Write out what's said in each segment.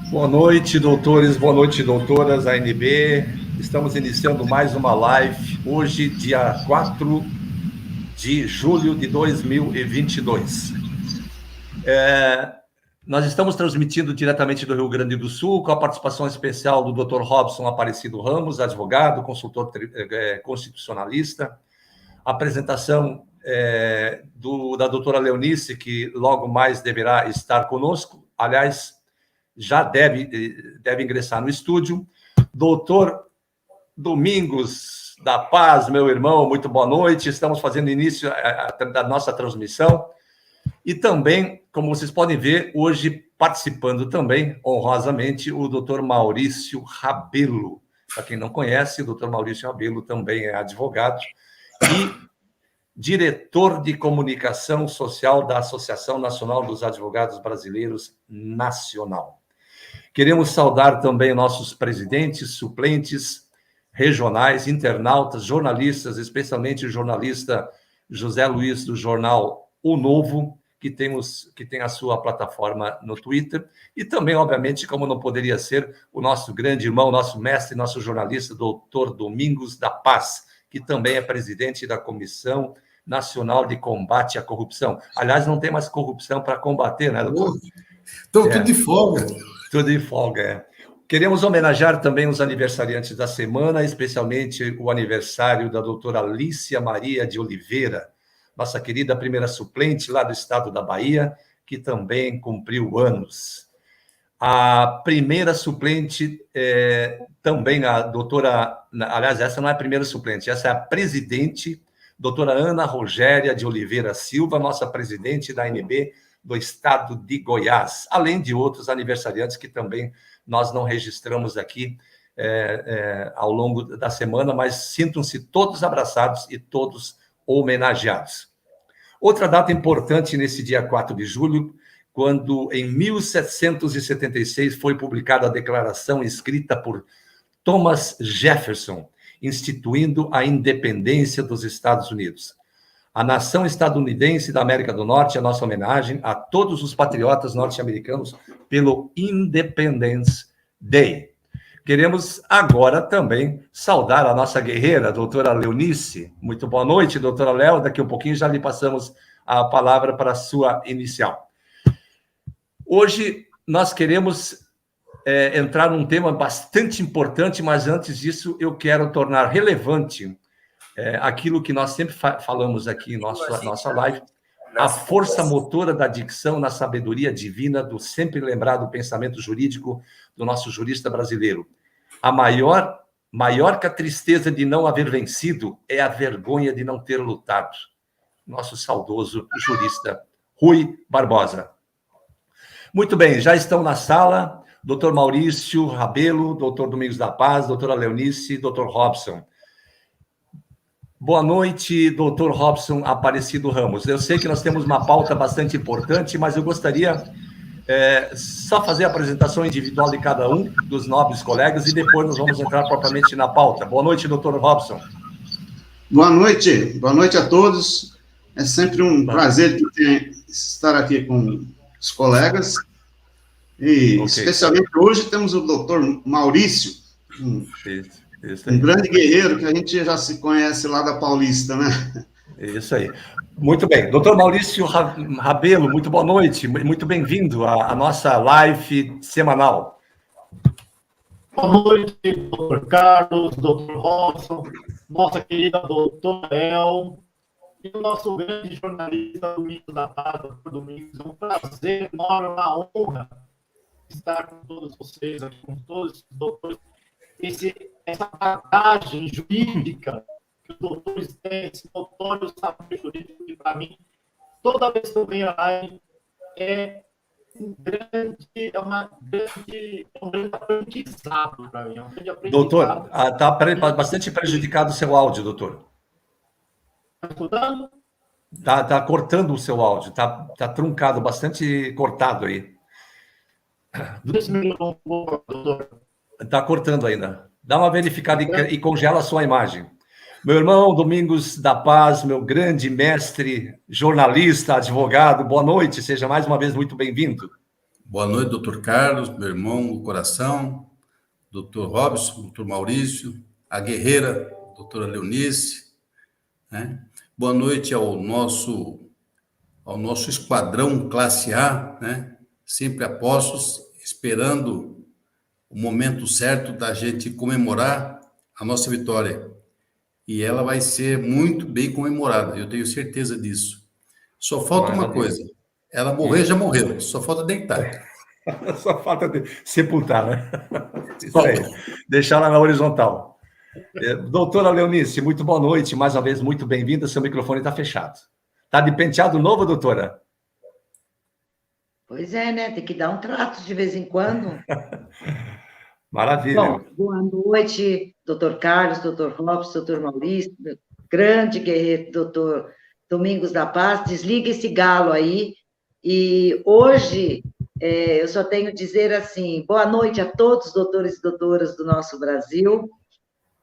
Boa noite, doutores, boa noite, doutoras, ANB. Estamos iniciando mais uma live, hoje, dia 4 de julho de 2022. Nós estamos transmitindo diretamente do Rio Grande do Sul, com a participação especial do Dr. Robson Aparecido Ramos, advogado, consultor constitucionalista, a apresentação da doutora Leonice, que logo mais deverá estar conosco, aliás, já deve ingressar no estúdio. Doutor Domingos da Paz, meu irmão, muito boa noite. Estamos fazendo início da nossa transmissão. E também, como vocês podem ver, hoje participando também, honrosamente, o doutor Maurício Rabelo. Para quem não conhece, o doutor Maurício Rabelo também é advogado e diretor de comunicação social da Associação Nacional dos Advogados Brasileiros Nacional. Queremos saudar também nossos presidentes, suplentes, regionais, internautas, jornalistas, especialmente o jornalista José Luiz, do jornal O Novo, que tem a sua plataforma no Twitter, e também, obviamente, como não poderia ser, o nosso grande irmão, nosso mestre, nosso jornalista, doutor Domingos da Paz, que também é presidente da Comissão Nacional de Combate à Corrupção. Aliás, não tem mais corrupção para combater, né, doutor? Então, tudo de folga. Tudo de folga, é. Queremos homenagear também os aniversariantes da semana, especialmente o aniversário da doutora Alicia Maria de Oliveira, nossa querida primeira suplente lá do estado da Bahia, que também cumpriu anos. A primeira suplente, também a doutora... Aliás, essa não é a primeira suplente, essa é a presidente, doutora Ana Rogéria de Oliveira Silva, nossa presidente da ANB do estado de Goiás, além de outros aniversariantes que também nós não registramos aqui ao longo da semana, mas sintam-se todos abraçados e todos homenageados. Outra data importante nesse dia 4 de julho, quando em 1776 foi publicada a declaração escrita por Thomas Jefferson, instituindo a independência dos Estados Unidos. A nação estadunidense da América do Norte, a nossa homenagem a todos os patriotas norte-americanos pelo Independence Day. Queremos agora também saudar a nossa guerreira, a doutora Leonice. Muito boa noite, doutora Léo. Daqui a um pouquinho já lhe passamos a palavra para a sua inicial. Hoje nós queremos entrar num tema bastante importante, mas antes disso eu quero tornar relevante aquilo que nós sempre falamos aqui em nossa live, a força motora da dicção na sabedoria divina do sempre lembrado pensamento jurídico do nosso jurista brasileiro. A maior que a tristeza de não haver vencido é a vergonha de não ter lutado. Nosso saudoso jurista Rui Barbosa. Muito bem, já estão na sala doutor Maurício Rabelo, doutor Domingos da Paz, doutora Leonice e doutor Robson. Boa noite, doutor Robson Aparecido Ramos. Eu sei que nós temos uma pauta bastante importante, mas eu gostaria só fazer a apresentação individual de cada um dos nobres colegas e depois nós vamos entrar propriamente na pauta. Boa noite, doutor Robson. Boa noite a todos. É sempre um prazer estar aqui com os colegas. E especialmente hoje temos o doutor Maurício, um grande guerreiro que a gente já se conhece lá da Paulista, né? Isso aí. Muito bem. Doutor Maurício Rabelo, muito boa noite. Muito bem-vindo à nossa live semanal. Boa noite, doutor Carlos, doutor Robson, nossa querida doutora El e o nosso grande jornalista Domingos da Paz, doutor Domingos. É um prazer enorme, uma honra estar com todos vocês, com todos os doutores. Essa bagagem jurídica que os doutores têm, esse notório saber jurídico, que para mim, toda vez que eu venho à live, é um grande aprendizado para mim. Doutor, está bastante prejudicado o seu áudio, doutor. Está escutando? Está cortando o seu áudio, está truncado, bastante cortado aí. Doutor. Está cortando ainda. Dá uma verificada e congela a sua imagem. Meu irmão Domingos da Paz, meu grande mestre, jornalista, advogado, boa noite, seja mais uma vez muito bem-vindo. Boa noite, doutor Carlos, meu irmão do coração, doutor Robson, doutor Maurício, a guerreira, doutora Leonice, né? Boa noite ao nosso esquadrão classe A, né? Sempre a postos, esperando o momento certo da gente comemorar a nossa vitória. E ela vai ser muito bem comemorada, eu tenho certeza disso. Só falta uma coisa, ela morrer já morreu, só falta deitar. Só falta sepultar, né? Isso aí, deixar lá na horizontal. Doutora Leonice, muito boa noite, mais uma vez, muito bem-vinda, seu microfone está fechado. Está de penteado novo, doutora? Pois é, né? Tem que dar um trato de vez em quando. Maravilha. Bom, boa noite, doutor Carlos, doutor Robson, doutor Maurício, grande guerreiro, doutor Domingos da Paz. Desliga esse galo aí. E hoje, eu só tenho a dizer assim, boa noite a todos os doutores e doutoras do nosso Brasil.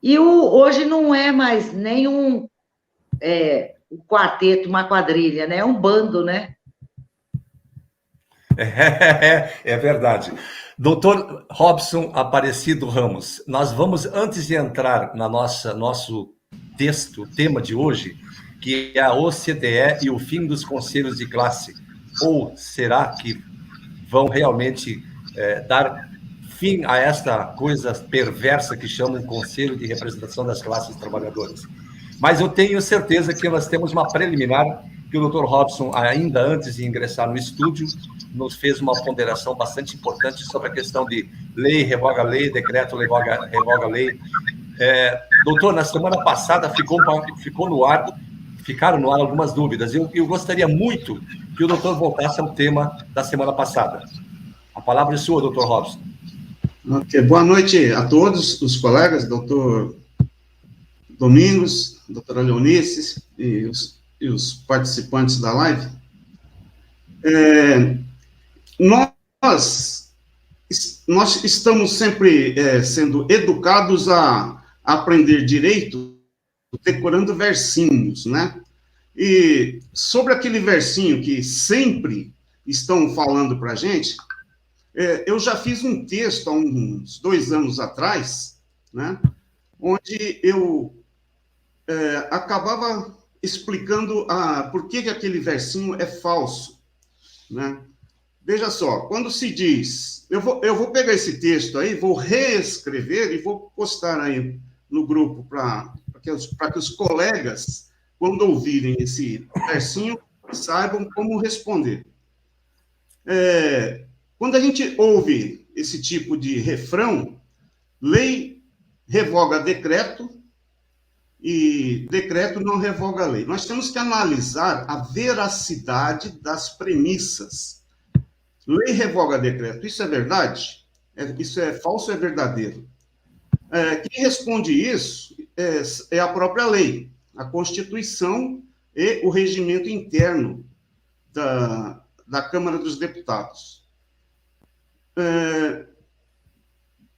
E hoje não é mais nem um quarteto, uma quadrilha, né? É um bando, né? É verdade. Doutor Robson Aparecido Ramos, nós vamos, antes de entrar na nosso texto, o tema de hoje, que é a OCDE e o fim dos conselhos de classe, ou será que vão realmente dar fim a esta coisa perversa que chamam de Conselho de Representação das Classes Trabalhadoras? Mas eu tenho certeza que nós temos uma preliminar, que o Dr. Robson, ainda antes de ingressar no estúdio, nos fez uma ponderação bastante importante sobre a questão de lei, revoga lei, decreto, revoga lei. Doutor, na semana passada ficaram no ar algumas dúvidas. Eu gostaria muito que o doutor voltasse ao tema da semana passada. A palavra é sua, doutor Robson. Ok, boa noite a todos os colegas, doutor Domingos, doutora Leonice e os participantes da live. Nós estamos sempre sendo educados a aprender direito decorando versinhos, né? E sobre aquele versinho que sempre estão falando para a gente, eu já fiz um texto há uns 2 anos atrás, né? Onde eu acabava explicando por que aquele versinho é falso, né? Veja só, quando se diz... Eu vou pegar esse texto aí, vou reescrever e vou postar aí no grupo para que os colegas, quando ouvirem esse versinho, saibam como responder. Quando a gente ouve esse tipo de refrão, lei revoga decreto e decreto não revoga lei. Nós temos que analisar a veracidade das premissas. Lei revoga decreto, isso é verdade? Isso é falso ou é verdadeiro? Quem responde isso é a própria lei, a Constituição e o regimento interno da Câmara dos Deputados.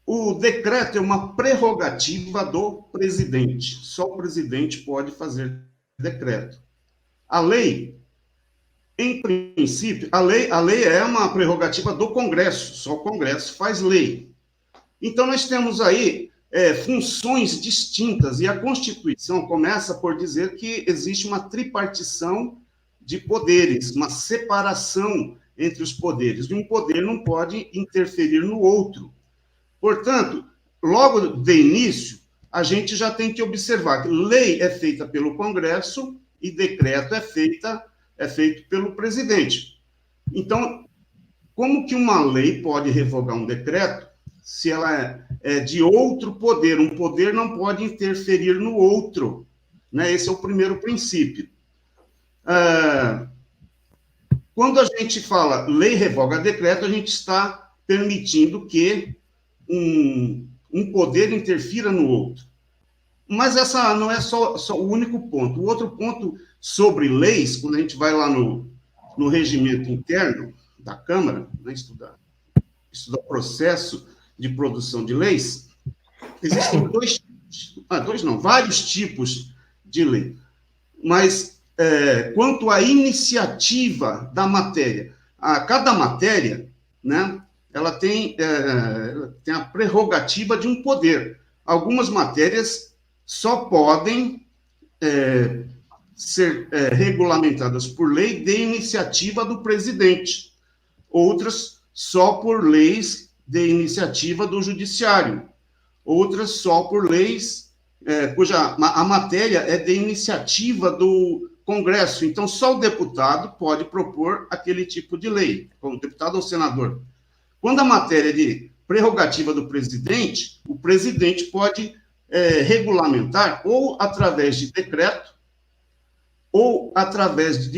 O decreto é uma prerrogativa do presidente. Só o presidente pode fazer decreto. A lei, em princípio, a lei é uma prerrogativa do Congresso. Só o Congresso faz lei. Então, nós temos aí funções distintas, e a Constituição começa por dizer que existe uma tripartição de poderes, uma separação entre os poderes, e um poder não pode interferir no outro. Portanto, logo de início, a gente já tem que observar que lei é feita pelo Congresso e decreto é feito pelo presidente. Então, como que uma lei pode revogar um decreto se ela é de outro poder? Um poder não pode interferir no outro, né? Esse é o primeiro princípio. Quando a gente fala lei revoga decreto, a gente está permitindo que um poder interfira no outro. Mas essa não é só o único ponto. O outro ponto sobre leis, quando a gente vai lá no regimento interno da Câmara, né, estudar o processo de produção de leis, existem vários tipos de lei. Mas, quanto à iniciativa da matéria, cada matéria, né, ela tem a prerrogativa de um poder. Algumas matérias só podem ser regulamentadas por lei de iniciativa do presidente, outras só por leis de iniciativa do judiciário, outras só por leis cuja a matéria é de iniciativa do Congresso. Então, só o deputado pode propor aquele tipo de lei, como deputado ou senador. Quando a matéria é de prerrogativa do presidente, o presidente pode regulamentar ou através de decreto ou através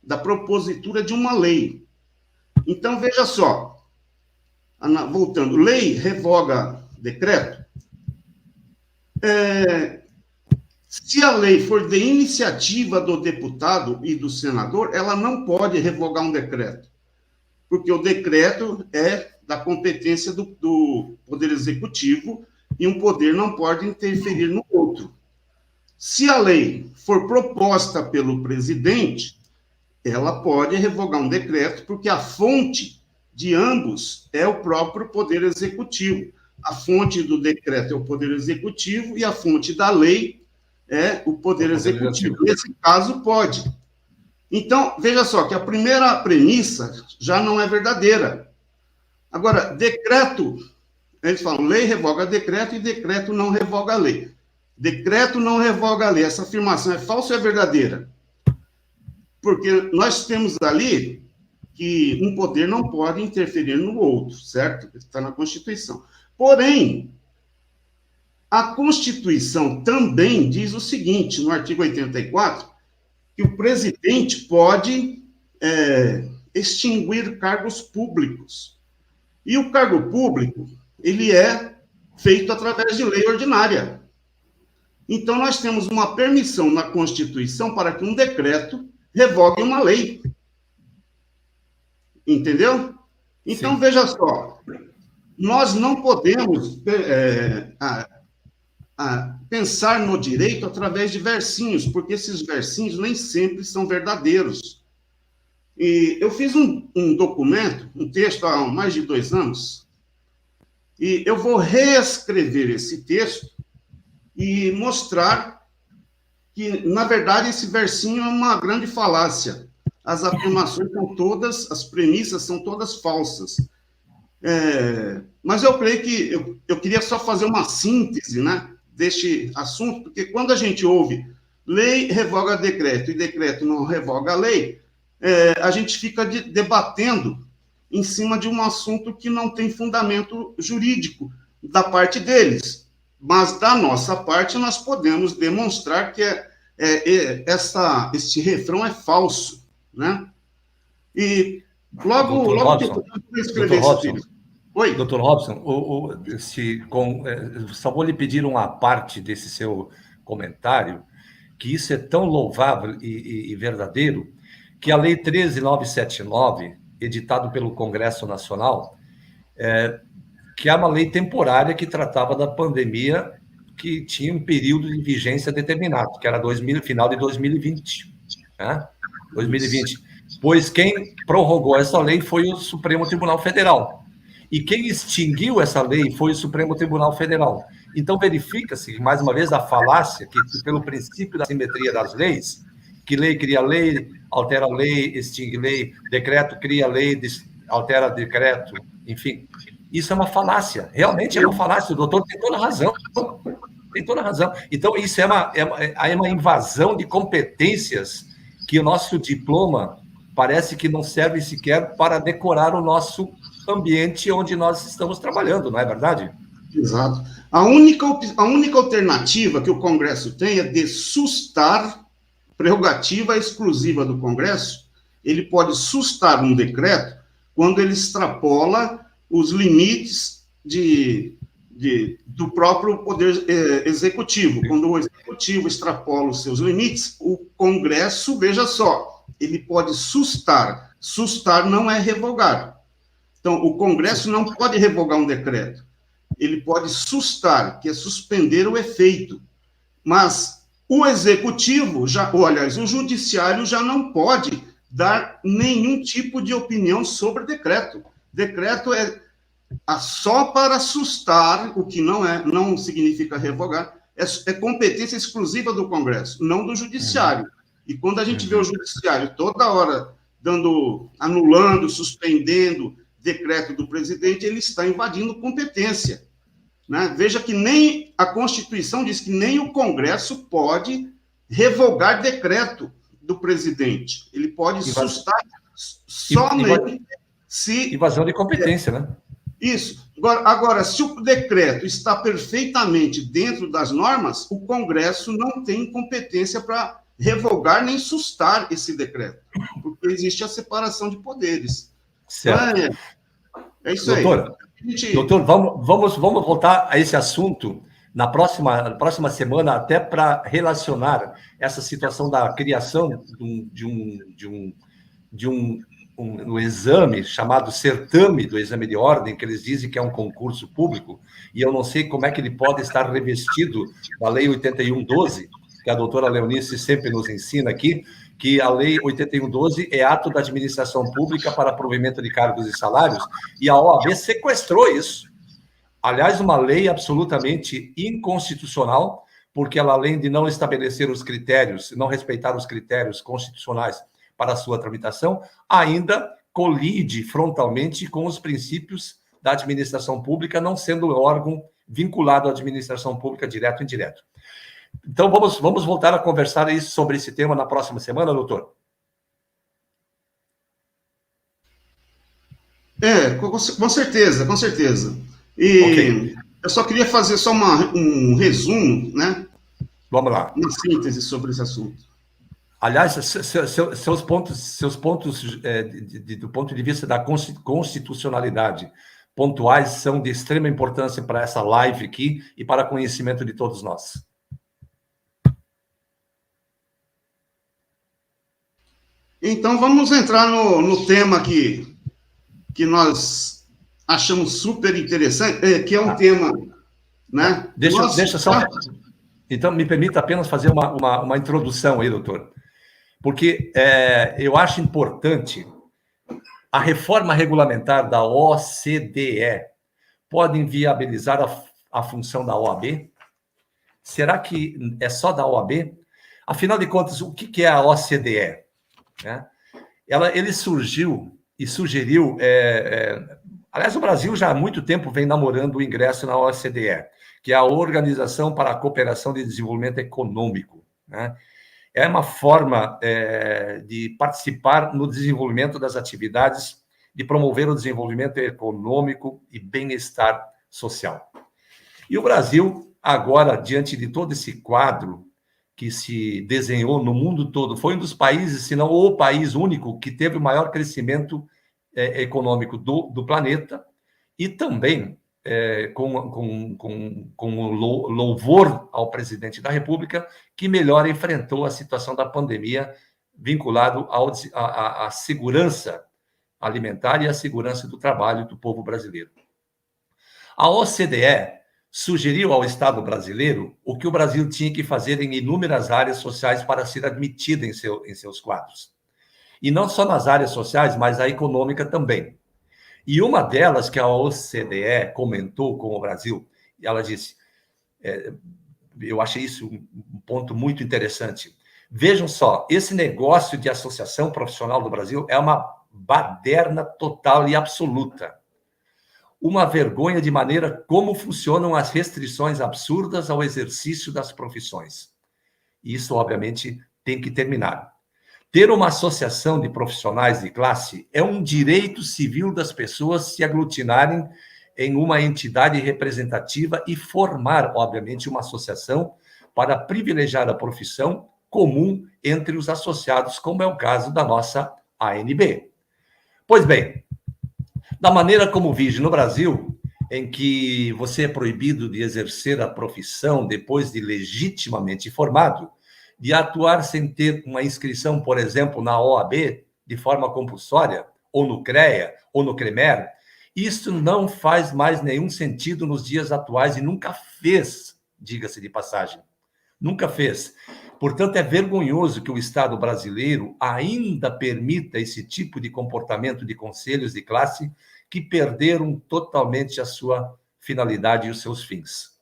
da propositura de uma lei. Então, veja só, voltando, lei revoga decreto. Se a lei for de iniciativa do deputado e do senador, ela não pode revogar um decreto, porque o decreto é da competência do Poder Executivo e um poder não pode interferir no outro. Se a lei for proposta pelo presidente, ela pode revogar um decreto, porque a fonte de ambos é o próprio Poder Executivo. A fonte do decreto é o Poder Executivo e a fonte da lei é o Poder Executivo. Nesse caso, pode. Então, veja só que a primeira premissa já não é verdadeira. Agora, decreto, eles falam, lei revoga decreto e decreto não revoga lei. Decreto não revoga lei. Essa afirmação é falsa ou é verdadeira? Porque nós temos ali que um poder não pode interferir no outro, certo? Está na Constituição. Porém, a Constituição também diz o seguinte, no artigo 84, que o presidente pode extinguir cargos públicos. E o cargo público, ele é feito através de lei ordinária. Então, nós temos uma permissão na Constituição para que um decreto revogue uma lei. Entendeu? Então, sim, veja só, nós não podemos pensar no direito através de versinhos, porque esses versinhos nem sempre são verdadeiros. E eu fiz um documento, um texto há mais de 2 anos, e eu vou reescrever esse texto e mostrar que, na verdade, esse versinho é uma grande falácia. As afirmações são todas, as premissas são todas falsas. Mas eu creio que eu queria só fazer uma síntese, né, deste assunto, porque quando a gente ouve lei revoga decreto e decreto não revoga lei, a gente fica debatendo em cima de um assunto que não tem fundamento jurídico da parte deles. Mas, da nossa parte, nós podemos demonstrar que este refrão é falso, né? E logo que eu escrever esse texto. Oi? Doutor Robson, só vou lhe pedir uma parte desse seu comentário, que isso é tão louvável e verdadeiro, que a Lei 13.979, editada pelo Congresso Nacional, que é uma lei temporária que tratava da pandemia, que tinha um período de vigência determinado, que era final de 2020. Né? 2020. Pois quem prorrogou essa lei foi o Supremo Tribunal Federal. E quem extinguiu essa lei foi o Supremo Tribunal Federal. Então, verifica-se, mais uma vez, a falácia que, pelo princípio da simetria das leis, que lei cria lei, altera lei, extingue lei, decreto cria lei, altera decreto, enfim. Isso é uma falácia, realmente é uma falácia, o doutor tem toda a razão. Tem toda a razão. Então, isso é uma invasão de competências que o nosso diploma parece que não serve sequer para decorar o nosso ambiente onde nós estamos trabalhando, não é verdade? Exato. A única alternativa que o Congresso tem é de sustar, prerrogativa exclusiva do Congresso, ele pode sustar um decreto quando ele extrapola os limites do próprio Poder Executivo. Quando o Executivo extrapola os seus limites, o Congresso, veja só, ele pode sustar. Sustar não é revogar. Então, o Congresso não pode revogar um decreto. Ele pode sustar, que é suspender o efeito. Mas o Executivo, o Judiciário já não pode dar nenhum tipo de opinião sobre decreto. Decreto é só para assustar, o que não significa revogar, é competência exclusiva do Congresso, não do Judiciário. E quando a gente vê o Judiciário toda hora anulando, suspendendo decreto do presidente, ele está invadindo competência. Né? Veja que nem a Constituição diz que nem o Congresso pode revogar decreto do presidente. Ele pode sustar somente se... Invasão de competência, né? Isso. Agora, se o decreto está perfeitamente dentro das normas, o Congresso não tem competência para revogar nem sustar esse decreto, porque existe a separação de poderes. Certo. É isso aí. Doutor, vamos voltar a esse assunto na próxima semana, até para relacionar essa situação da criação de um exame chamado certame do exame de ordem, que eles dizem que é um concurso público, e eu não sei como é que ele pode estar revestido da Lei 8112, que a doutora Leonice sempre nos ensina aqui, que a Lei 8112 é ato da administração pública para provimento de cargos e salários, e a OAB sequestrou isso. Aliás, uma lei absolutamente inconstitucional, porque ela, além de não estabelecer os critérios, não respeitar os critérios constitucionais para a sua tramitação, ainda colide frontalmente com os princípios da administração pública, não sendo órgão vinculado à administração pública direto ou indireto. Então, vamos voltar a conversar sobre esse tema na próxima semana, doutor? Com certeza, com certeza. E eu só queria fazer só um resumo, né? Vamos lá. Uma síntese sobre esse assunto. Aliás, seus pontos do ponto de vista da constitucionalidade pontuais são de extrema importância para essa live aqui e para conhecimento de todos nós. Então, vamos entrar no tema que nós achamos super interessante, que é um tema, né? Deixa só... Então, me permita apenas fazer uma introdução aí, doutor. Porque eu acho importante a reforma regulamentar da OCDE pode inviabilizar a função da OAB? Será que é só da OAB? Afinal de contas, o que é a OCDE? Né? Ele surgiu e sugeriu... aliás, o Brasil já há muito tempo vem namorando o ingresso na OCDE, que é a Organização para a Cooperação de Desenvolvimento Econômico. Né? É uma forma de participar no desenvolvimento das atividades, de promover o desenvolvimento econômico e bem-estar social. E o Brasil, agora, diante de todo esse quadro que se desenhou no mundo todo, foi um dos países, se não o país único, que teve o maior crescimento econômico do planeta, e também com louvor ao presidente da República, que melhor enfrentou a situação da pandemia vinculado à segurança alimentar e à segurança do trabalho do povo brasileiro. A OCDE sugeriu ao Estado brasileiro o que o Brasil tinha que fazer em inúmeras áreas sociais para ser admitido em seus quadros. E não só nas áreas sociais, mas a econômica também. E uma delas que a OCDE comentou com o Brasil, ela disse, eu achei isso um ponto muito interessante. Vejam só, esse negócio de associação profissional do Brasil é uma baderna total e absoluta. Uma vergonha de maneira como funcionam as restrições absurdas ao exercício das profissões. Isso, obviamente, tem que terminar. Ter uma associação de profissionais de classe é um direito civil das pessoas se aglutinarem em uma entidade representativa e formar, obviamente, uma associação para privilegiar a profissão comum entre os associados, como é o caso da nossa ANB. Pois bem, da maneira como vive no Brasil, em que você é proibido de exercer a profissão depois de legitimamente formado, de atuar sem ter uma inscrição, por exemplo, na OAB, de forma compulsória, ou no CREA, ou no CREMER, isso não faz mais nenhum sentido nos dias atuais e nunca fez, diga-se de passagem. Nunca fez. Portanto, é vergonhoso que o Estado brasileiro ainda permita esse tipo de comportamento de conselhos de classe que perderam totalmente a sua finalidade e os seus fins.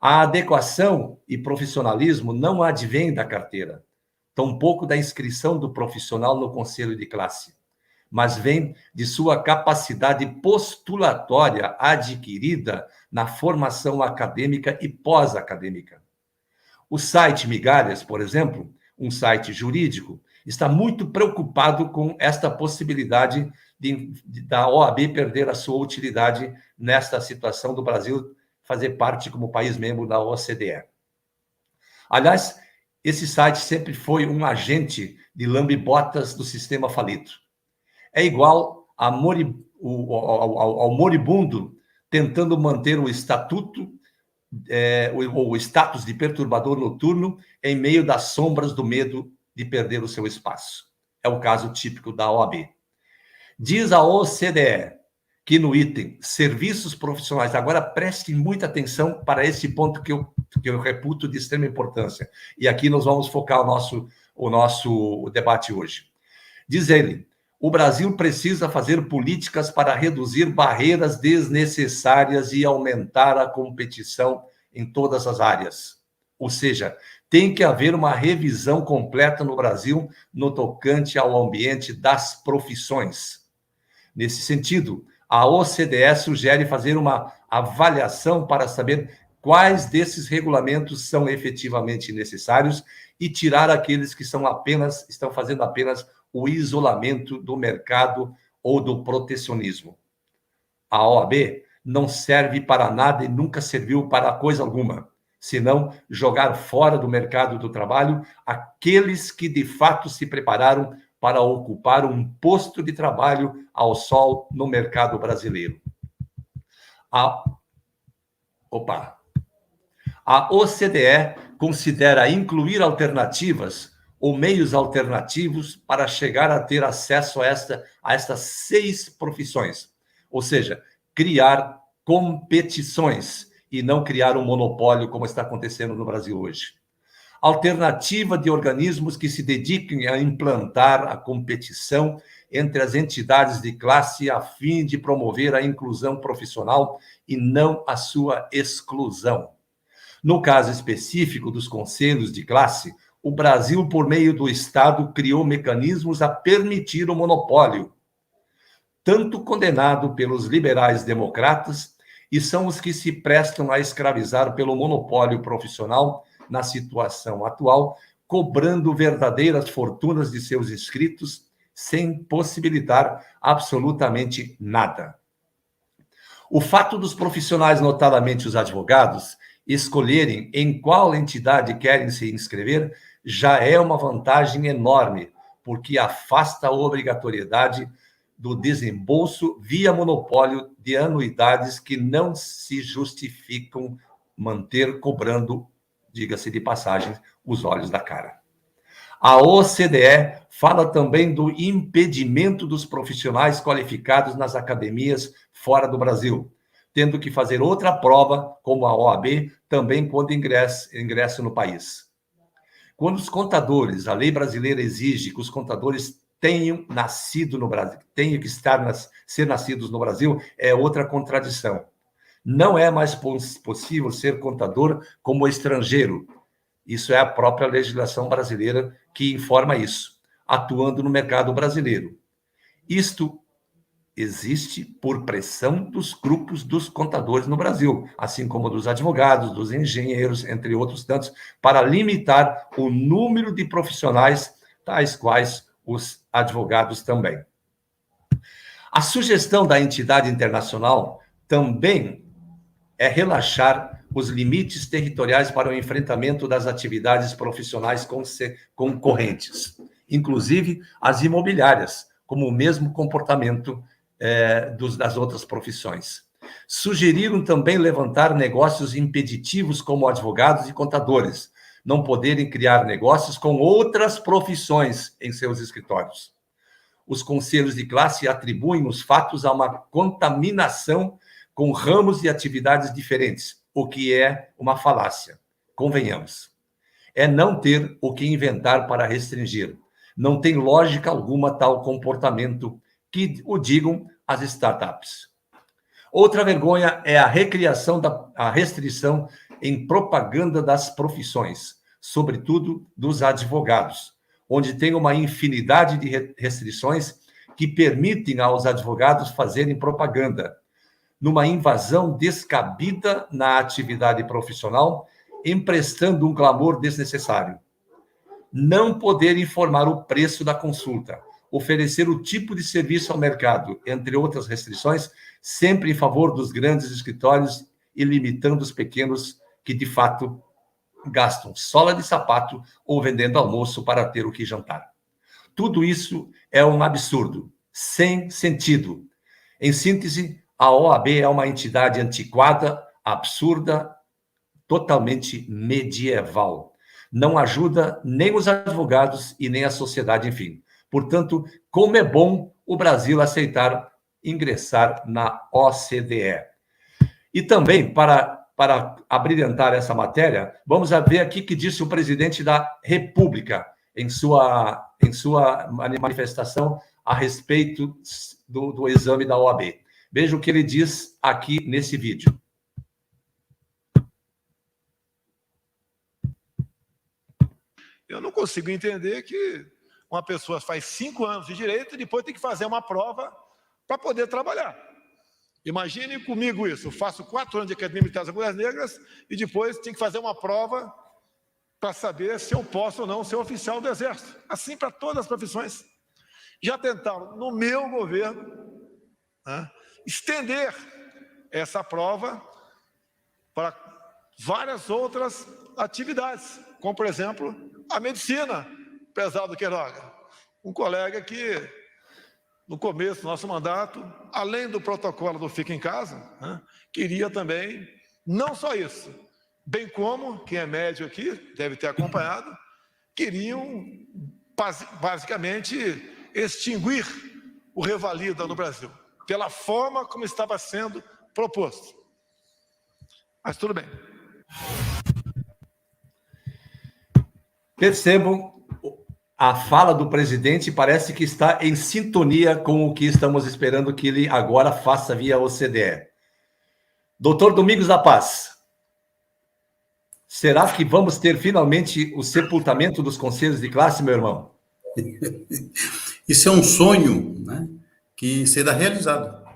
A adequação e profissionalismo não advém da carteira, tampouco da inscrição do profissional no conselho de classe, mas vem de sua capacidade postulatória adquirida na formação acadêmica e pós-acadêmica. O site Migalhas, por exemplo, um site jurídico, está muito preocupado com esta possibilidade da OAB perder a sua utilidade nesta situação do Brasil fazer parte como país membro da OCDE. Aliás, esse site sempre foi um agente de lambe-botas do sistema falido. É igual ao moribundo tentando manter o estatuto, o status de perturbador noturno em meio das sombras do medo de perder o seu espaço. É o caso típico da OAB. Diz a OCDE que no item serviços profissionais, agora prestem muita atenção para esse ponto que eu reputo de extrema importância. E aqui nós vamos focar o nosso debate hoje. Diz ele, o Brasil precisa fazer políticas para reduzir barreiras desnecessárias e aumentar a competição em todas as áreas. Ou seja, tem que haver uma revisão completa no Brasil no tocante ao ambiente das profissões. Nesse sentido, a OCDE sugere fazer uma avaliação para saber quais desses regulamentos são efetivamente necessários e tirar aqueles que estão fazendo apenas o isolamento do mercado ou do protecionismo. A OAB não serve para nada e nunca serviu para coisa alguma, senão jogar fora do mercado do trabalho aqueles que de fato se prepararam para ocupar um posto de trabalho ao sol no mercado brasileiro. A OCDE considera incluir alternativas ou meios alternativos para chegar a ter acesso a estas 6 profissões, ou seja, criar competições e não criar um monopólio como está acontecendo no Brasil hoje. Alternativa de organismos que se dediquem a implantar a competição entre as entidades de classe a fim de promover a inclusão profissional e não a sua exclusão. No caso específico dos conselhos de classe, o Brasil, por meio do Estado, criou mecanismos a permitir o monopólio, tanto condenado pelos liberais democratas, e são os que se prestam a escravizar pelo monopólio profissional na situação atual, cobrando verdadeiras fortunas de seus inscritos, sem possibilitar absolutamente nada. O fato dos profissionais, notadamente os advogados, escolherem em qual entidade querem se inscrever já é uma vantagem enorme, porque afasta a obrigatoriedade do desembolso via monopólio de anuidades que não se justificam manter cobrando, diga-se de passagem, os olhos da cara. A OCDE fala também do impedimento dos profissionais qualificados nas academias fora do Brasil, tendo que fazer outra prova, como a OAB, também quando ingressam no país. Quando os contadores, a lei brasileira exige que os contadores tenham nascido no Brasil, tenham que ser nascidos no Brasil, é outra contradição. Não é mais possível ser contador como estrangeiro. Isso é a própria legislação brasileira que informa isso, atuando no mercado brasileiro. Isto existe por pressão dos grupos dos contadores no Brasil, assim como dos advogados, dos engenheiros, entre outros tantos, para limitar o número de profissionais, tais quais os advogados também. A sugestão da entidade internacional também é relaxar os limites territoriais para o enfrentamento das atividades profissionais concorrentes, inclusive as imobiliárias, como o mesmo comportamento das outras profissões. Sugeriram também levantar negócios impeditivos como advogados e contadores, não poderem criar negócios com outras profissões em seus escritórios. Os conselhos de classe atribuem os fatos a uma contaminação com ramos de atividades diferentes, o que é uma falácia, convenhamos. é não ter o que inventar para restringir. Não tem lógica alguma tal comportamento, que o digam as startups. Outra vergonha é a recriação a restrição em propaganda das profissões, sobretudo dos advogados, onde tem uma infinidade de restrições que permitem aos advogados fazerem propaganda, numa invasão descabida na atividade profissional, emprestando um clamor desnecessário. Não poder informar o preço da consulta, oferecer o tipo de serviço ao mercado, entre outras restrições, sempre em favor dos grandes escritórios e limitando os pequenos que, de fato, gastam sola de sapato ou vendendo almoço para ter o que jantar. Tudo isso é um absurdo, sem sentido. Em síntese, a OAB é uma entidade antiquada, absurda, totalmente medieval. Não ajuda nem os advogados e nem a sociedade, enfim. Portanto, como é bom o Brasil aceitar ingressar na OCDE. E também, para abrilhantar essa matéria, vamos ver aqui o que disse o presidente da República em sua manifestação a respeito do exame da OAB. Veja o que ele diz aqui nesse vídeo. Eu não consigo entender que uma pessoa faz 5 anos de direito e depois tem que fazer uma prova para poder trabalhar. Imagine comigo isso. Eu faço 4 anos de Academia Militar das Agulhas Negras e depois tem que fazer uma prova para saber se eu posso ou não ser oficial do Exército. Assim para todas as profissões. Já tentaram, no meu governo, estender essa prova para várias outras atividades, como, por exemplo, a medicina, prezado Queiroga. Um colega que, no começo do nosso mandato, além do protocolo do Fica em Casa, queria também, não só isso, bem como, quem é médico aqui, deve ter acompanhado, queriam, basicamente, extinguir o Revalida no Brasil, pela forma como estava sendo proposto. Mas tudo bem. Percebam, a fala do presidente parece que está em sintonia com o que estamos esperando que ele agora faça via OCDE. Doutor Domingos da Paz, será que vamos ter finalmente o sepultamento dos conselhos de classe, meu irmão? Isso é um sonho, né, que será realizado,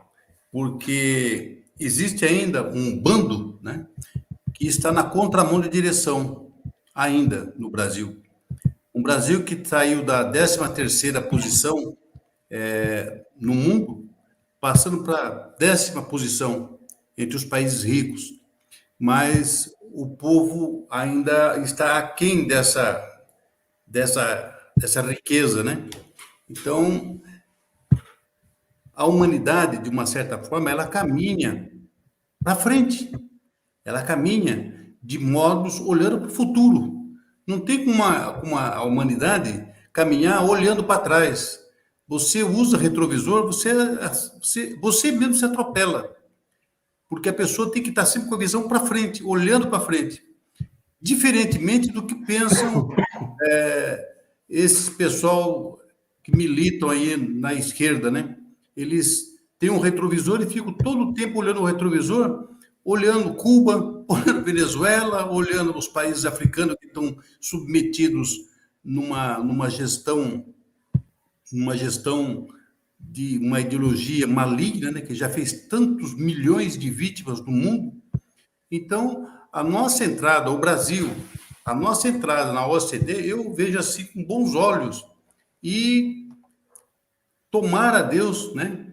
porque existe ainda um bando, né, que está na contramão de direção ainda no Brasil. Um Brasil que saiu da 13ª posição no mundo, passando para a 10ª posição entre os países ricos. Mas o povo ainda está aquém dessa riqueza, né? Então, a humanidade, de uma certa forma, ela caminha para frente. Ela caminha de modos olhando para o futuro. Não tem como a humanidade caminhar olhando para trás. Você usa retrovisor, você mesmo se atropela. Porque a pessoa tem que estar sempre com a visão para frente, olhando para frente. Diferentemente do que pensam esse pessoal que militam aí na esquerda, né? Eles têm um retrovisor e ficam todo o tempo olhando o retrovisor, olhando Cuba, olhando Venezuela, olhando os países africanos que estão submetidos numa gestão de uma ideologia maligna, né, que já fez tantos milhões de vítimas no mundo. Então, a nossa entrada, o Brasil, a nossa entrada na OCDE, eu vejo assim com bons olhos. E tomara a Deus, né,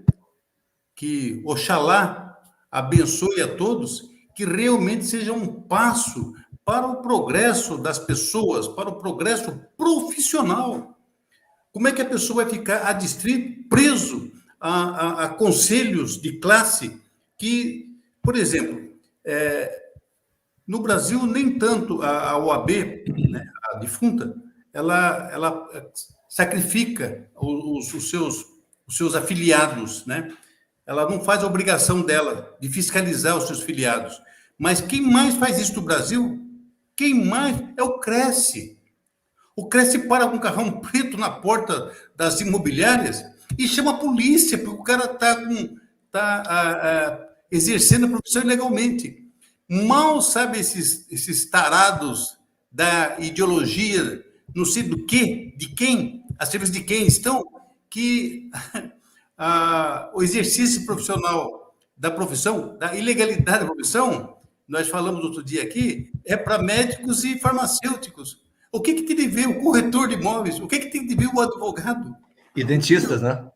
que Oxalá abençoe a todos, que realmente seja um passo para o progresso das pessoas, para o progresso profissional. Como é que a pessoa vai ficar adstrito, preso a conselhos de classe que, por exemplo, no Brasil, nem tanto a OAB, né, a defunta, ela sacrifica os seus afiliados, né? Ela não faz a obrigação dela de fiscalizar os seus filiados. Mas quem mais faz isso no Brasil? Quem mais é o Cresce. O Cresce para com um carrão preto na porta das imobiliárias e chama a polícia, porque o cara está exercendo a profissão ilegalmente. Mal sabe esses tarados da ideologia, não sei do quê, de quem, a serviço de quem estão, que o exercício profissional da profissão, da ilegalidade da profissão, nós falamos outro dia aqui, é para médicos e farmacêuticos. O que tem de ver o corretor de imóveis? O que tem de ver o advogado? E dentistas, né?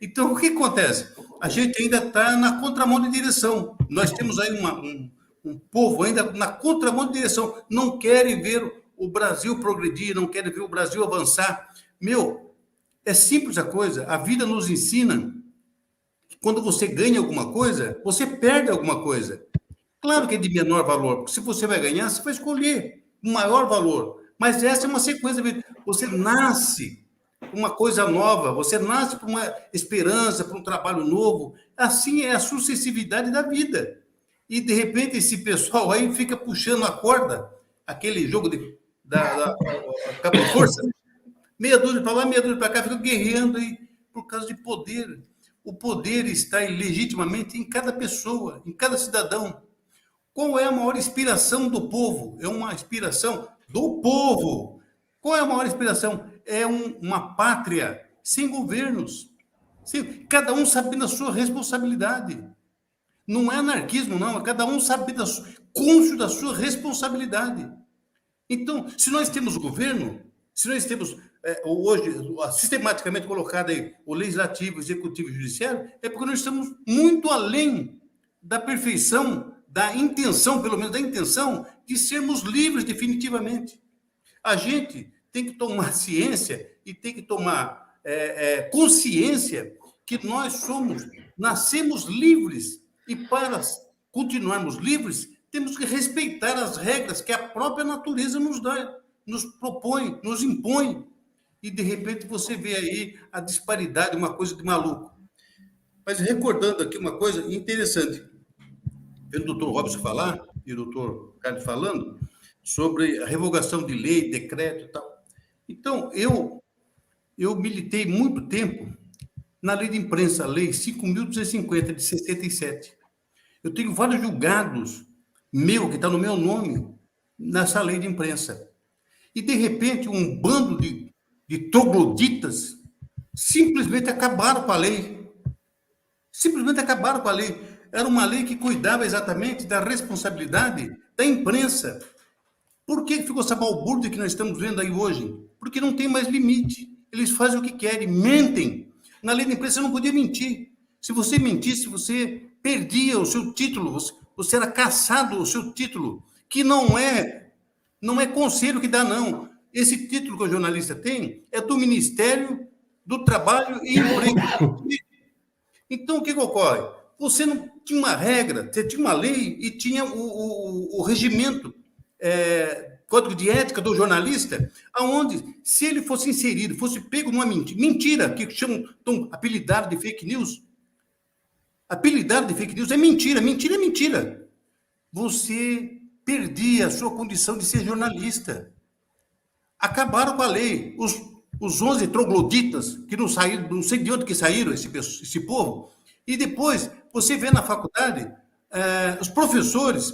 Então, o que acontece? A gente ainda está na contramão de direção. Nós temos aí um povo ainda na contramão de direção. Não querem ver o Brasil progredir, não querem ver o Brasil avançar. É simples a coisa. A vida nos ensina que quando você ganha alguma coisa, você perde alguma coisa. Claro que é de menor valor, porque se você vai ganhar, você vai escolher o maior valor. Mas essa é uma sequência. Você nasce com uma coisa nova, você nasce para uma esperança, para um trabalho novo. Assim é a sucessividade da vida. E, de repente, esse pessoal aí fica puxando a corda, aquele jogo da força, meia dúzia para lá, meia dúzia para cá, fica guerreando aí por causa de poder. O poder está legitimamente em cada pessoa, em cada cidadão. Qual é a maior inspiração do povo? É uma inspiração do povo. Qual é a maior inspiração? É uma pátria sem governos. Cada um sabendo a sua responsabilidade. Não é anarquismo, não. É cada um sabendo, cônscio da sua responsabilidade. Então, se nós temos governo, se nós temos hoje, sistematicamente colocado aí o legislativo, o executivo e o judiciário, é porque nós estamos muito além da perfeição, da intenção, pelo menos da intenção, de sermos livres definitivamente. A gente tem que tomar ciência e tem que tomar consciência que nós nascemos livres e para continuarmos livres, temos que respeitar as regras que a própria natureza nos dá, nos propõe, nos impõe. E, de repente, você vê aí a disparidade, uma coisa de maluco. Mas recordando aqui uma coisa interessante, vendo o doutor Robson falar e o doutor Carlos falando sobre a revogação de lei, decreto e tal. Então, eu militei muito tempo na lei de imprensa, a lei 5.250 de 67. Eu tenho vários julgados que está no meu nome nessa lei de imprensa. E, de repente, um bando de trogloditas simplesmente acabaram com a lei. Simplesmente acabaram com a lei. Era uma lei que cuidava exatamente da responsabilidade da imprensa. Por que ficou essa balbúrdia que nós estamos vendo aí hoje? Porque não tem mais limite. Eles fazem o que querem, mentem. Na lei da imprensa você não podia mentir. Se você mentisse, você perdia o seu título, você era cassado o seu título, que não é conselho que dá, não. Esse título que o jornalista tem é do Ministério do Trabalho e Emprego. Então, o que ocorre? Você não tinha uma regra, você tinha uma lei e tinha o regimento, código de ética do jornalista, aonde, se ele fosse inserido, fosse pego numa mentira, que chamam apelidado de fake news, apelidado de fake news é mentira, mentira é mentira. Você perdia a sua condição de ser jornalista. Acabaram com a lei. Os 11 trogloditas, que não saíram, não sei de onde que saíram esse povo, e depois você vê na faculdade os professores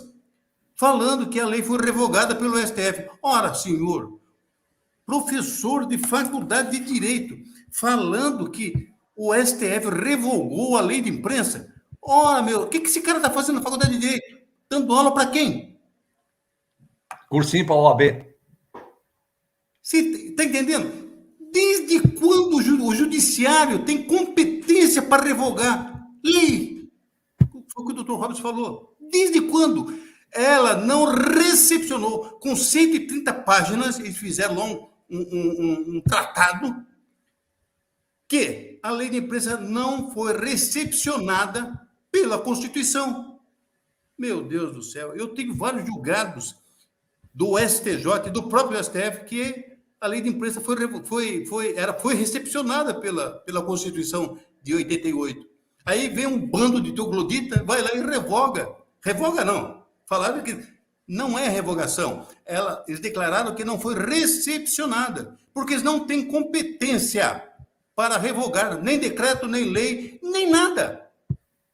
falando que a lei foi revogada pelo STF. Ora, senhor, professor de faculdade de Direito, falando que o STF revogou a lei de imprensa. Ora, o que esse cara está fazendo na faculdade de Direito? Dando aula para quem? Cursinho para a OAB. Você está entendendo? Desde quando o judiciário tem competência para revogar lei? Foi o que o doutor Robson falou. Desde quando? Ela não recepcionou. Com 130 páginas, eles fizeram lá um tratado que a lei de imprensa não foi recepcionada pela Constituição. Meu Deus do céu, eu tenho vários julgados do STJ e do próprio STF que a lei de imprensa foi recepcionada pela Constituição de 88. Aí vem um bando de troglodita, vai lá e revoga. Revoga não. Falaram que Não é revogação. Eles declararam que não foi recepcionada, porque eles não têm competência para revogar nem decreto, nem lei, nem nada.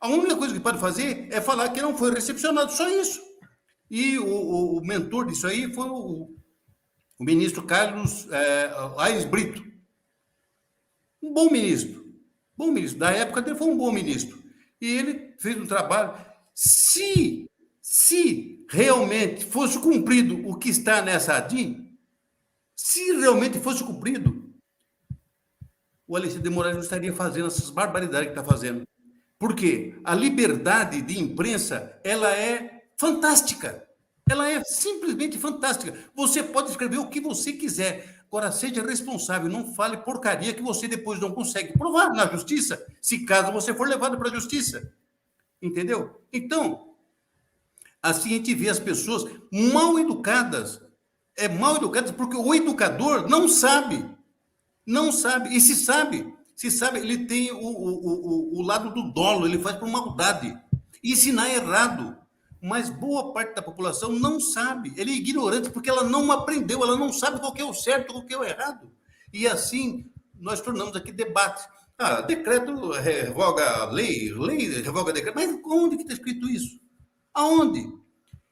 A única coisa que pode fazer é falar que não foi recepcionado, só isso. E o mentor disso aí foi o ministro Carlos Aires Brito. Um bom ministro. Bom ministro. Da época dele foi um bom ministro. E ele fez um trabalho. Se realmente fosse cumprido o que está nessa ADIM, se realmente fosse cumprido, o Alexandre de Moraes não estaria fazendo essas barbaridades que está fazendo. Por quê? A liberdade de imprensa, ela é fantástica. Ela é simplesmente fantástica. Você pode escrever o que você quiser. Agora, seja responsável, não fale porcaria que você depois não consegue provar na justiça, se caso você for levado para a justiça. Entendeu? Então, assim a gente vê as pessoas mal educadas. Mal educadas porque o educador não sabe. Não sabe. E se sabe, ele tem o lado do dolo, ele faz por maldade. Ensinar errado. Mas boa parte da população não sabe. Ele é ignorante porque ela não aprendeu, ela não sabe qual que é o certo, qual que é o errado. E assim, nós tornamos aqui debate. Decreto revoga lei revoga decreto. Mas onde que está escrito isso? Aonde?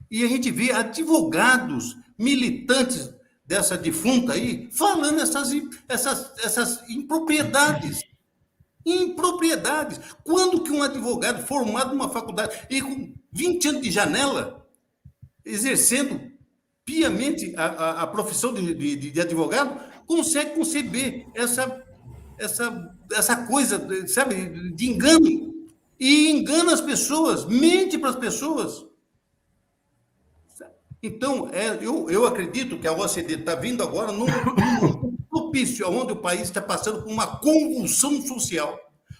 E a gente vê advogados, militantes dessa defunta aí, falando essas impropriedades. Impropriedades. Quando que um advogado formado numa faculdade e com 20 anos de janela, exercendo piamente a profissão de advogado, consegue conceber essa coisa, sabe, de engano. E engana as pessoas, mente para as pessoas. Então, eu acredito que a OCDE está vindo agora num propício, onde o país está passando por uma convulsão social,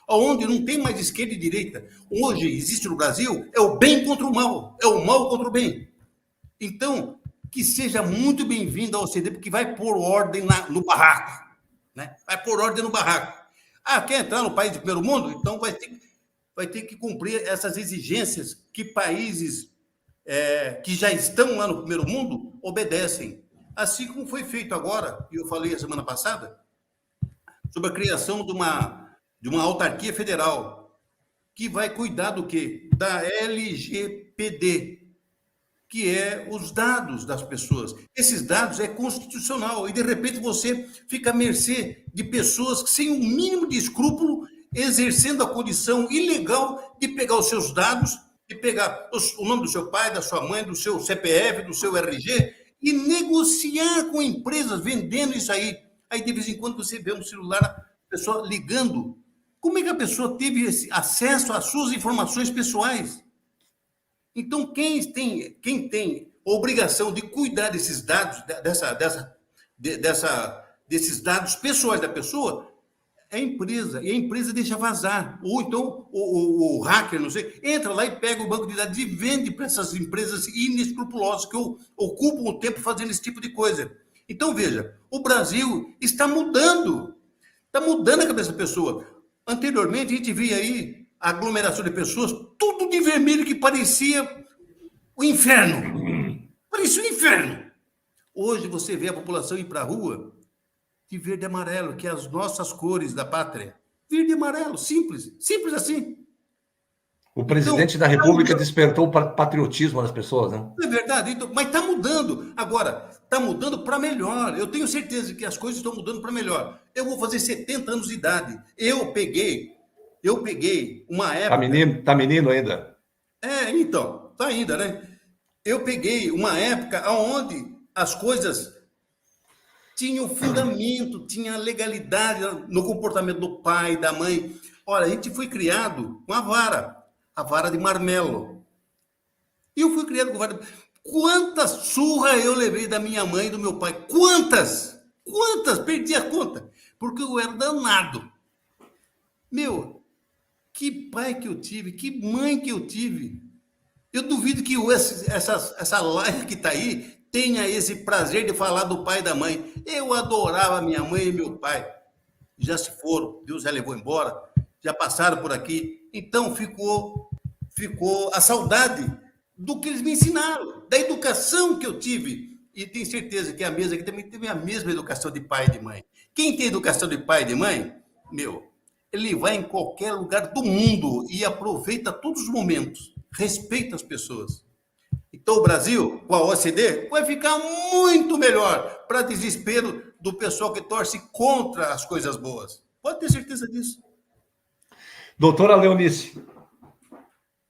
onde não tem mais esquerda e direita. Hoje existe no Brasil é o bem contra o mal, é o mal contra o bem. Então, que seja muito bem-vindo à OCDE, porque vai pôr ordem no barraco. Né? Vai pôr ordem no barraco. Quer entrar no país de primeiro mundo? Então vai ter que cumprir essas exigências que países que já estão lá no primeiro mundo obedecem. Assim como foi feito agora, e eu falei a semana passada, sobre a criação de uma autarquia federal que vai cuidar do quê? Da LGPD, que é os dados das pessoas. Esses dados é constitucional e, de repente, você fica à mercê de pessoas que, sem o mínimo de escrúpulo, exercendo a condição ilegal de pegar os seus dados, de pegar o nome do seu pai, da sua mãe, do seu CPF, do seu RG, e negociar com empresas, vendendo isso aí. Aí, de vez em quando, você vê um celular, a pessoa ligando. Como é que a pessoa teve esse acesso às suas informações pessoais? Então, quem tem a obrigação de cuidar desses dados, desses dados pessoais da pessoa, é a empresa. E a empresa deixa vazar. Ou então o hacker, não sei, entra lá e pega o banco de dados e vende para essas empresas inescrupulosas que ocupam o tempo fazendo esse tipo de coisa. Então, veja, o Brasil está mudando. Está mudando a cabeça da pessoa. Anteriormente, a gente via aí a aglomeração de pessoas, tudo de vermelho que parecia o inferno. Parecia o inferno. Hoje você vê a população ir para a rua de verde e amarelo, que é as nossas cores da pátria. Verde e amarelo, simples. Simples assim. O presidente da República despertou o patriotismo nas pessoas, né? É verdade, então, mas está mudando. Agora, está mudando para melhor. Eu tenho certeza que as coisas estão mudando para melhor. Eu vou fazer 70 anos de idade. Eu peguei uma época... Tá menino ainda? Então, tá ainda, né? Eu peguei uma época onde as coisas tinham fundamento, tinha legalidade no comportamento do pai, da mãe. Olha, a gente foi criado com a vara de marmelo. Eu fui criado com vara. Quantas surras eu levei da minha mãe e do meu pai? Quantas? Perdi a conta. Porque eu era danado. Meu, que pai que eu tive, que mãe que eu tive. Eu duvido que essa live que está aí tenha esse prazer de falar do pai e da mãe. Eu adorava minha mãe e meu pai. Já se foram, Deus já levou embora, já passaram por aqui. Então ficou a saudade do que eles me ensinaram. da educação que eu tive, e tenho certeza que a mesa aqui também teve a mesma educação de pai e de mãe. Quem tem educação de pai e de mãe, ele vai em qualquer lugar do mundo e aproveita todos os momentos, respeita as pessoas. Então, o Brasil, com a OCDE, vai ficar muito melhor, para desespero do pessoal que torce contra as coisas boas. Pode ter certeza disso. Doutora Leonice,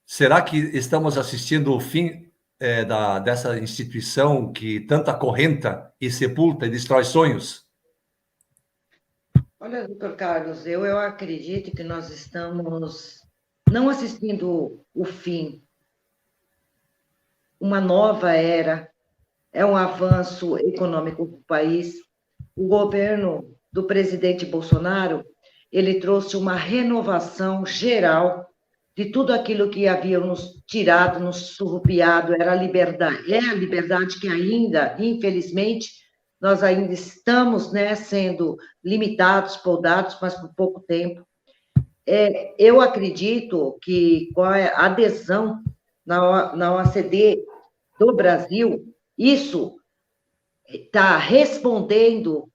será que estamos assistindo o fim dessa instituição que tanto acorrenta e sepulta e destrói sonhos? Olha, doutor Carlos, eu acredito que nós estamos não assistindo o fim. Uma nova era, é um avanço econômico para o país. O governo do presidente Bolsonaro, ele trouxe uma renovação geral de tudo aquilo que havia nos tirado, nos surrupiado, era a liberdade. É a liberdade que ainda, infelizmente, nós ainda estamos, né, sendo limitados, podados, mas por pouco tempo. Eu acredito que com a adesão na OCDE do Brasil, isso está respondendo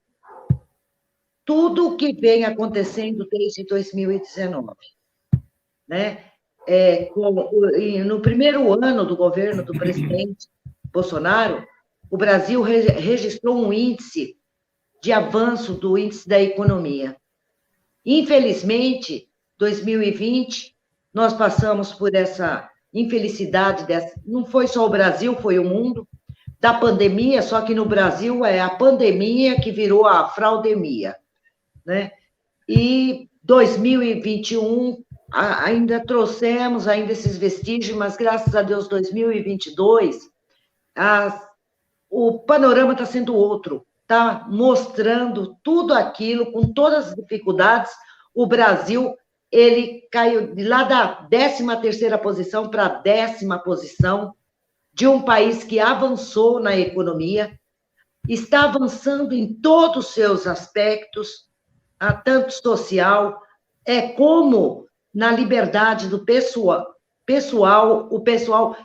tudo o que vem acontecendo desde 2019. Né? No primeiro ano do governo do presidente Bolsonaro, o Brasil registrou um índice de avanço do índice da economia. Infelizmente, 2020, nós passamos por essa infelicidade, não foi só o Brasil, foi o mundo, da pandemia, só que no Brasil é a pandemia que virou a fraudemia. Né? E 2021, ainda trouxemos esses vestígios, mas graças a Deus, 2022, o panorama está sendo outro, está mostrando tudo aquilo, com todas as dificuldades, o Brasil, ele caiu de lá da 13ª posição para a 10ª posição de um país que avançou na economia, está avançando em todos os seus aspectos, tanto social, como na liberdade do pessoal, o pessoal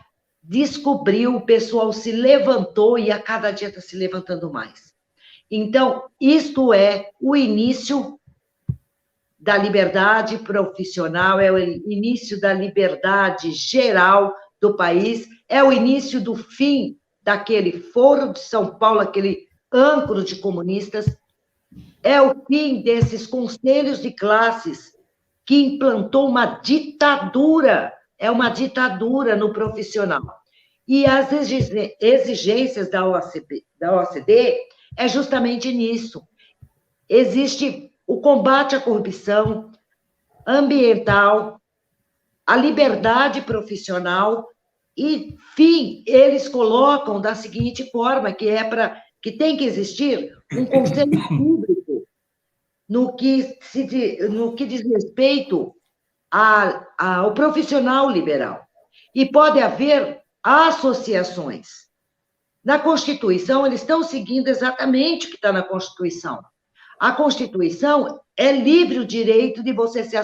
descobriu, o pessoal se levantou e a cada dia está se levantando mais. Então, isto é o início da liberdade profissional, é o início da liberdade geral do país, é o início do fim daquele Foro de São Paulo, aquele âncora de comunistas, é o fim desses conselhos de classes que implantou uma ditadura, é uma ditadura no profissional. E as exigências da OCDE é justamente nisso. Existe o combate à corrupção ambiental, a liberdade profissional, e, fim, eles colocam da seguinte forma, que tem que existir um conselho público no que diz respeito ao profissional liberal. E pode haver associações. Na Constituição, eles estão seguindo exatamente o que está na Constituição. A Constituição é livre o direito de você se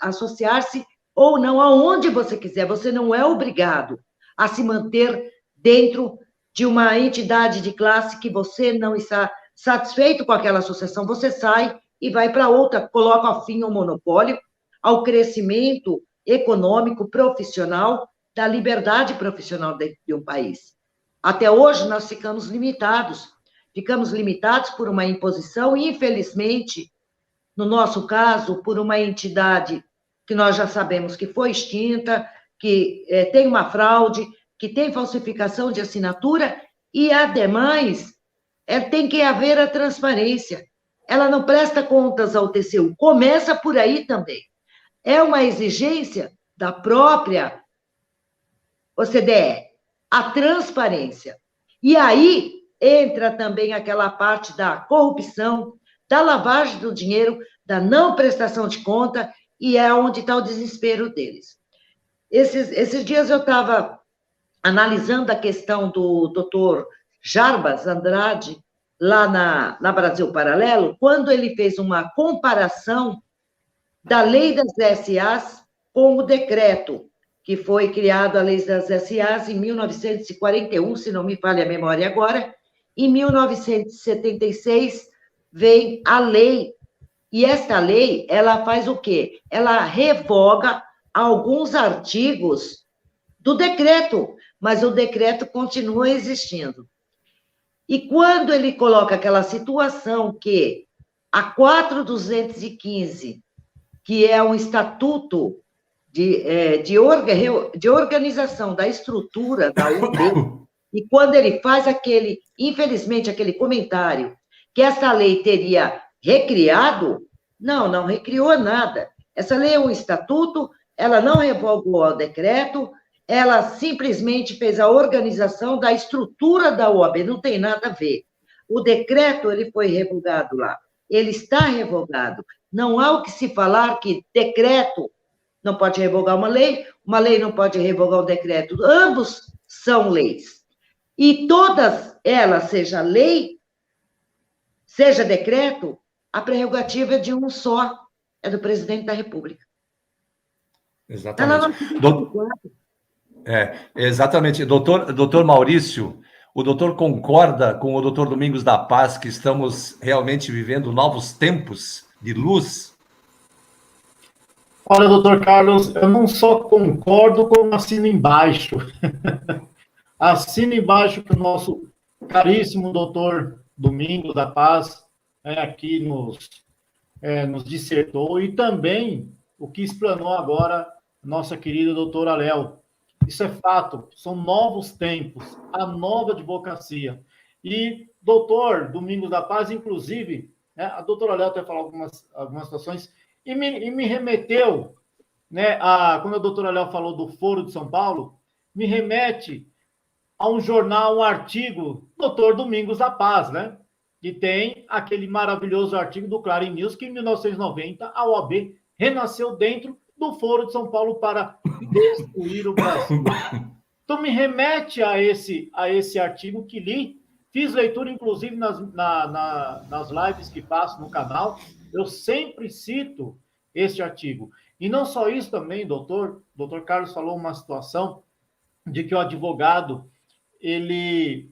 associar-se ou não, aonde você quiser. Você não é obrigado a se manter dentro de uma entidade de classe que você não está satisfeito com aquela associação. Você sai e vai para outra, coloca fim ao monopólio, ao crescimento econômico, profissional, da liberdade profissional de um país. Até hoje, nós ficamos limitados por uma imposição, e, infelizmente, no nosso caso, por uma entidade que nós já sabemos que foi extinta, que tem uma fraude, que tem falsificação de assinatura, e, ademais, tem que haver a transparência. Ela não presta contas ao TCU. Começa por aí também. É uma exigência da própria OCDE, a transparência. E aí entra também aquela parte da corrupção, da lavagem do dinheiro, da não prestação de conta, e é onde está o desespero deles. Esses dias eu estava analisando a questão do doutor Jarbas Andrade, lá na Brasil Paralelo, quando ele fez uma comparação da lei das SAs com o decreto que foi criado a Lei das SAs em 1941, se não me falha a memória agora. Em 1976 vem a lei, e esta lei, ela faz o quê? Ela revoga alguns artigos do decreto, mas o decreto continua existindo. E quando ele coloca aquela situação que a 4215, que é um estatuto de organização da estrutura da UB, e quando ele faz infelizmente, aquele comentário que essa lei teria recriado, não recriou nada. Essa lei é um estatuto, ela não revogou o decreto, ela simplesmente fez a organização da estrutura da OAB, não tem nada a ver. O decreto, ele foi revogado lá, ele está revogado. Não há o que se falar que decreto não pode revogar uma lei não pode revogar o decreto. Ambos são leis. E todas elas, seja lei, seja decreto, a prerrogativa é de um só, é do presidente da República. Exatamente. Exatamente. Doutor Maurício, o doutor concorda com o doutor Domingos da Paz que estamos realmente vivendo novos tempos de luz? Olha, doutor Carlos, eu não só concordo, como assino embaixo. Assino embaixo que o nosso caríssimo doutor Domingos da Paz aqui nos dissertou, e também o que explanou agora nossa querida doutora Léo. Isso é fato, são novos tempos, a nova advocacia. E doutor Domingos da Paz, inclusive, a doutora Léo até falou algumas situações, e me remeteu, quando a doutora Léo falou do Foro de São Paulo, me remete a um jornal, um artigo do doutor Domingos da Paz, que tem aquele maravilhoso artigo do Clarim News, que em 1990 a OAB renasceu dentro do Foro de São Paulo para destruir o Brasil. Então, me remete a esse artigo que li, fiz leitura, inclusive, nas lives que passo no canal, eu sempre cito este artigo. E não só isso também, doutor Carlos falou uma situação de que o advogado, ele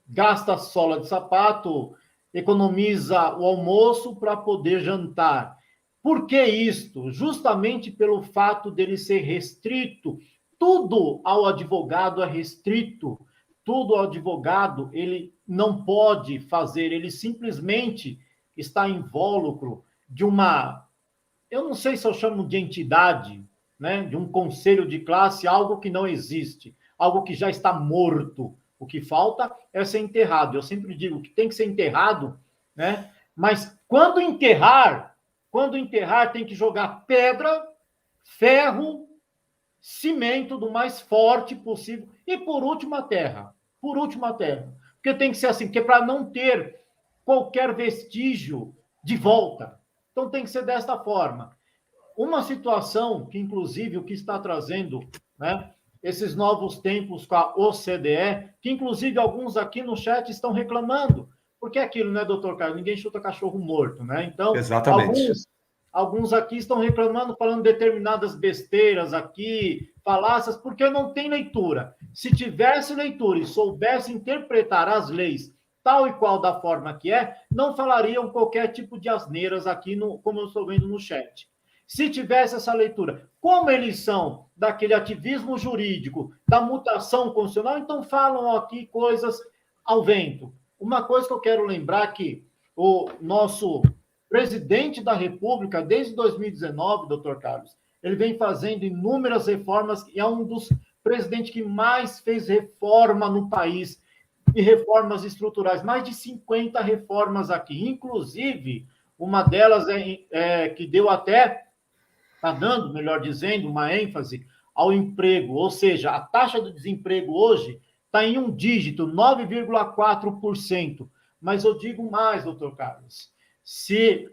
gasta a sola de sapato, economiza o almoço para poder jantar. Por que isto? Justamente pelo fato dele ser restrito. Tudo ao advogado é restrito. Tudo ao advogado ele não pode fazer. Ele simplesmente está invólucro de uma... Eu não sei se eu chamo de entidade, de um conselho de classe, algo que não existe, algo que já está morto. O que falta é ser enterrado. Eu sempre digo que tem que ser enterrado, mas quando enterrar, tem que jogar pedra, ferro, cimento do mais forte possível. E, por último, a terra. Porque tem que ser assim, que é para não ter qualquer vestígio de volta. Então, tem que ser desta forma. Uma situação que, inclusive, o que está trazendo, esses novos tempos com a OCDE, que, inclusive, alguns aqui no chat estão reclamando. Porque é aquilo, doutor Carlos? Ninguém chuta cachorro morto, Então, exatamente. Alguns aqui estão reclamando, falando determinadas besteiras aqui, falácias, porque não tem leitura. Se tivesse leitura e soubesse interpretar as leis tal e qual da forma que não falariam qualquer tipo de asneiras aqui, como eu estou vendo no chat. Se tivesse essa leitura, como eles são daquele ativismo jurídico, da mutação constitucional, então falam aqui coisas ao vento. Uma coisa que eu quero lembrar que o nosso presidente da República, desde 2019, doutor Carlos, ele vem fazendo inúmeras reformas e é um dos presidentes que mais fez reforma no país, e reformas estruturais, mais de 50 reformas aqui, inclusive, uma delas que deu até, está dando, melhor dizendo, uma ênfase ao emprego, ou seja, a taxa de desemprego hoje está em um dígito, 9,4%. Mas eu digo mais, doutor Carlos, se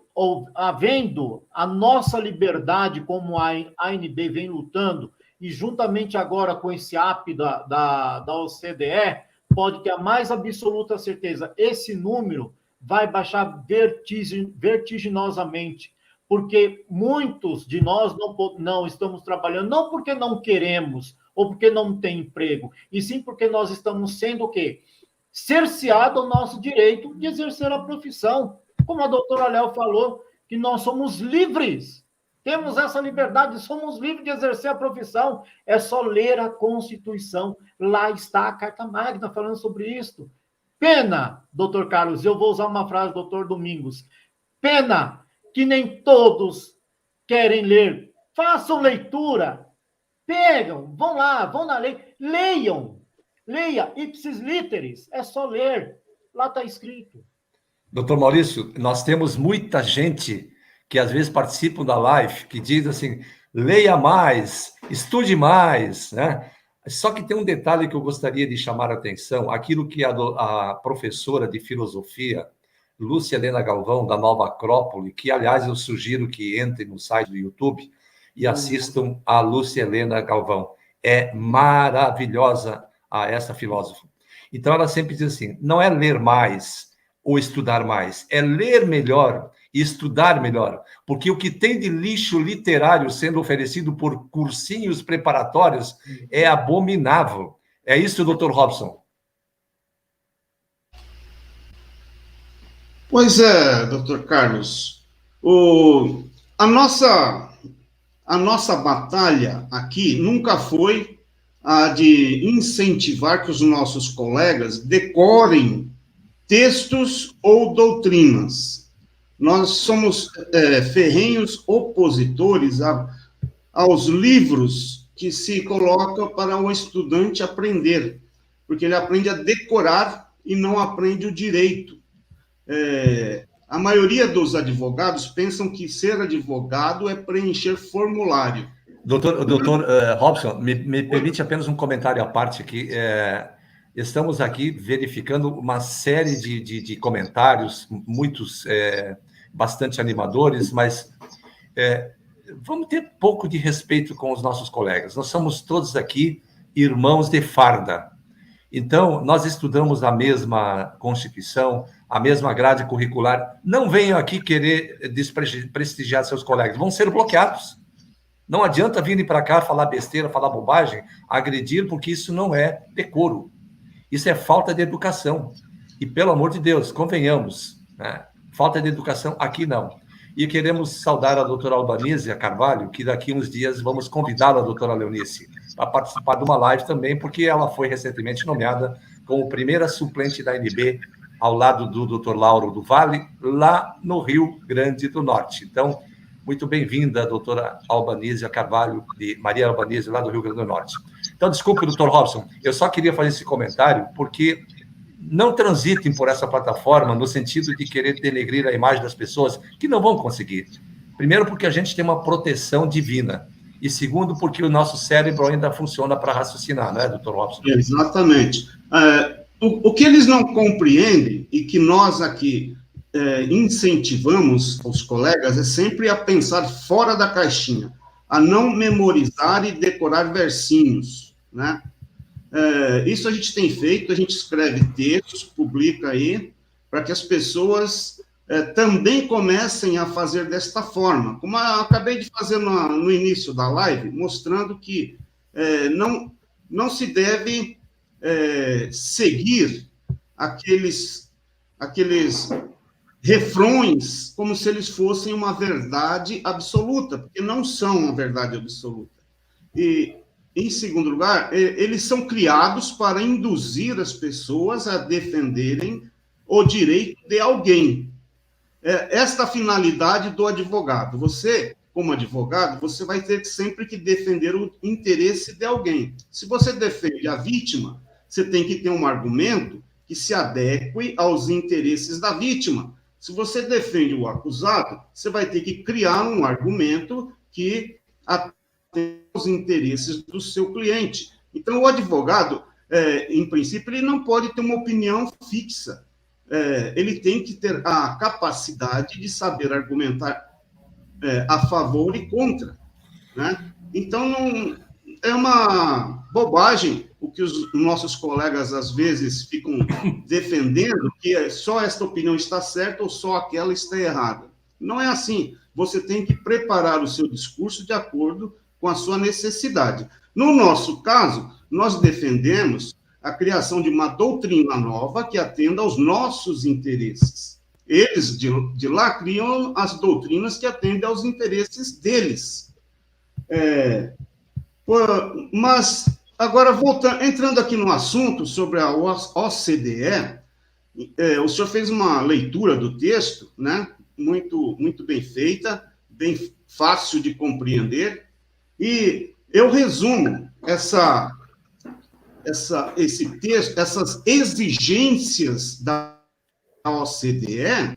havendo a nossa liberdade, como a ANB vem lutando, e juntamente agora com esse app da OCDE, pode ter a mais absoluta certeza, esse número vai baixar vertiginosamente, porque muitos de nós não estamos trabalhando, não porque não queremos, ou porque não tem emprego, e sim porque nós estamos sendo o quê? Cerceado o nosso direito de exercer a profissão. Como a doutora Léo falou, que nós somos livres, temos essa liberdade, somos livres de exercer a profissão. É só ler a Constituição, lá está a Carta Magna falando sobre isso. Pena, doutor Carlos, eu vou usar uma frase do doutor Domingos, pena que nem todos querem ler. Façam leitura, pegam, vão lá, vão na lei, leiam, leia, ipsis literis, é só ler, lá está escrito. Doutor Maurício, nós temos muita gente que às vezes participam da live, que diz assim, leia mais, estude mais, né? Só que tem um detalhe que eu gostaria de chamar a atenção, aquilo que a professora de filosofia, Lúcia Helena Galvão, da Nova Acrópole, que, aliás, eu sugiro que entrem no site do YouTube e assistam a Lúcia Helena Galvão. É maravilhosa essa filósofa. Então, ela sempre diz assim, não é ler mais ou estudar mais, é ler melhor e estudar melhor, porque o que tem de lixo literário sendo oferecido por cursinhos preparatórios é abominável. É isso, doutor Robson? Pois é, doutor Carlos. A nossa batalha aqui nunca foi a de incentivar que os nossos colegas decorem textos ou doutrinas. Nós somos ferrenhos opositores aos livros que se colocam para o estudante aprender, porque ele aprende a decorar e não aprende o direito. A maioria dos advogados pensam que ser advogado é preencher formulário. Doutor Robson, me permite apenas um comentário à parte aqui. Estamos aqui verificando uma série de comentários, muitos bastante animadores, mas vamos ter pouco de respeito com os nossos colegas. Nós somos todos aqui irmãos de farda. Então, nós estudamos a mesma Constituição, a mesma grade curricular. Não venham aqui querer desprestigiar seus colegas, vão ser bloqueados. Não adianta virem para cá falar besteira, falar bobagem, agredir, porque isso não é decoro. Isso é falta de educação. E, pelo amor de Deus, convenhamos, né? Falta de educação aqui não. E queremos saudar a doutora Albanísia Carvalho, que daqui uns dias vamos convidá-la, a doutora Leonice, para participar de uma live também, porque ela foi recentemente nomeada como primeira suplente da ANB, ao lado do doutor Lauro do Vale, lá no Rio Grande do Norte. Então, muito bem-vinda, doutora Albanísia Carvalho, de Maria Albanísia, lá do Rio Grande do Norte. Então, desculpe, doutor Robson, eu só queria fazer esse comentário, porque não transitem por essa plataforma no sentido de querer denegrir a imagem das pessoas, que não vão conseguir. Primeiro, porque a gente tem uma proteção divina. E segundo, porque o nosso cérebro ainda funciona para raciocinar, não é, doutor Robson? Exatamente. O que eles não compreendem, e que nós aqui incentivamos os colegas, é sempre a pensar fora da caixinha, a não memorizar e decorar versinhos, né? Isso a gente tem feito, a gente escreve textos, publica aí, para que as pessoas também comecem a fazer desta forma. Como eu acabei de fazer no início da live, mostrando que não se deve seguir aqueles refrões como se eles fossem uma verdade absoluta, porque não são uma verdade absoluta. E, em segundo lugar, eles são criados para induzir as pessoas a defenderem o direito de alguém. Esta a finalidade do advogado. Você, como advogado, você vai ter sempre que defender o interesse de alguém. Se você defende a vítima, você tem que ter um argumento que se adeque aos interesses da vítima. Se você defende o acusado, você vai ter que criar um argumento que atende aos interesses do seu cliente. Então, o advogado, em princípio, ele não pode ter uma opinião fixa. Ele tem que ter a capacidade de saber argumentar a favor e contra, né? Então, não, é uma bobagem o que os nossos colegas, às vezes, ficam defendendo, que só esta opinião está certa ou só aquela está errada. Não é assim. você tem que preparar o seu discurso de acordo com a sua necessidade. No nosso caso, nós defendemos a criação de uma doutrina nova que atenda aos nossos interesses. Eles, de lá, criam as doutrinas que atendem aos interesses deles. Mas, agora, entrando aqui no assunto sobre a OCDE, o senhor fez uma leitura do texto, né? Muito, muito bem feita, bem fácil de compreender, e eu resumo esse texto, essas exigências da OCDE,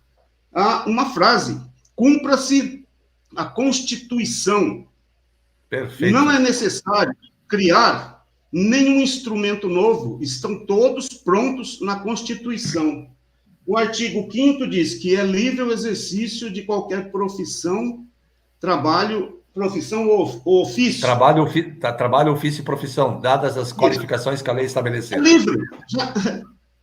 a uma frase: cumpra-se a Constituição. Perfeito. Não é necessário criar nenhum instrumento novo, estão todos prontos na Constituição. O artigo 5º diz que é livre o exercício de qualquer profissão, profissão ou ofício. Trabalho, ofício e profissão, dadas as qualificações que a lei estabeleceu. É livre.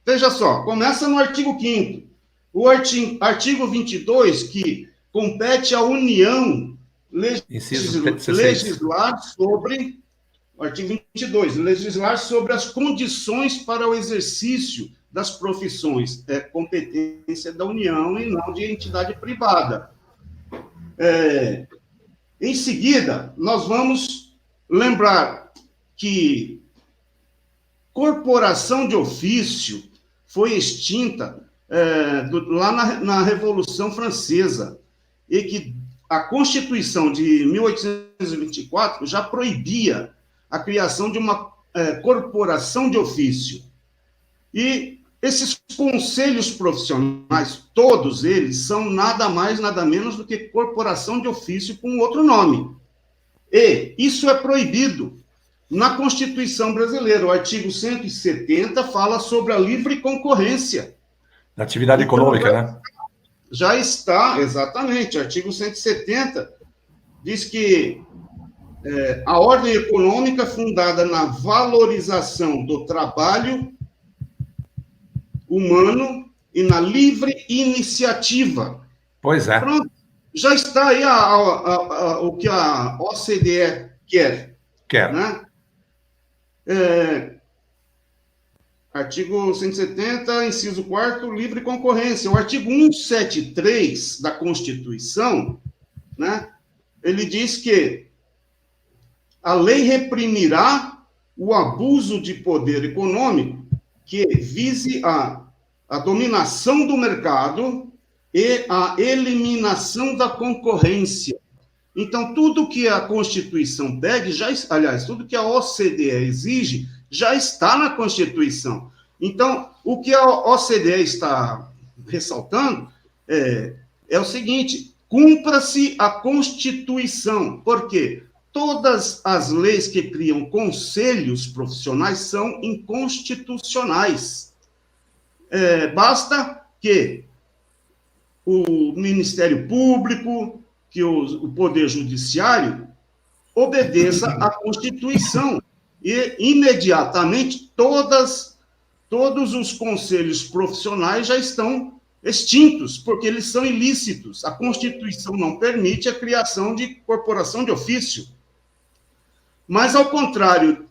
Veja só, começa no artigo 5º. O artigo 22, que compete à União legislar sobre... O artigo 22, legislar sobre as condições para o exercício das profissões. É competência da União e não de entidade privada. Em seguida, nós vamos lembrar que corporação de ofício foi extinta lá na Revolução Francesa, e que a Constituição de 1824 já proibia a criação de uma corporação de ofício. E esses conselhos profissionais, todos eles, são nada mais, nada menos do que corporação de ofício com outro nome. E isso é proibido na Constituição brasileira. O artigo 170 fala sobre a livre concorrência. Da atividade econômica, né? Já está, exatamente. O artigo 170 diz que a ordem econômica é fundada na valorização do trabalho humano e na livre iniciativa. Pois é. Pronto, já está aí o que a OCDE quer. Né? Artigo 170, inciso 4º, livre concorrência. O artigo 173 da Constituição, né, ele diz que a lei reprimirá o abuso de poder econômico que vise a dominação do mercado e a eliminação da concorrência. Então, tudo que a Constituição pede, tudo que a OCDE exige, já está na Constituição. Então, o que a OCDE está ressaltando é o seguinte: cumpra-se a Constituição. Por quê? Todas as leis que criam conselhos profissionais são inconstitucionais. Basta que o Ministério Público, que o Poder Judiciário obedeça à Constituição. E, imediatamente, todos os conselhos profissionais já estão extintos, porque eles são ilícitos. A Constituição não permite a criação de corporação de ofício. Mas, ao contrário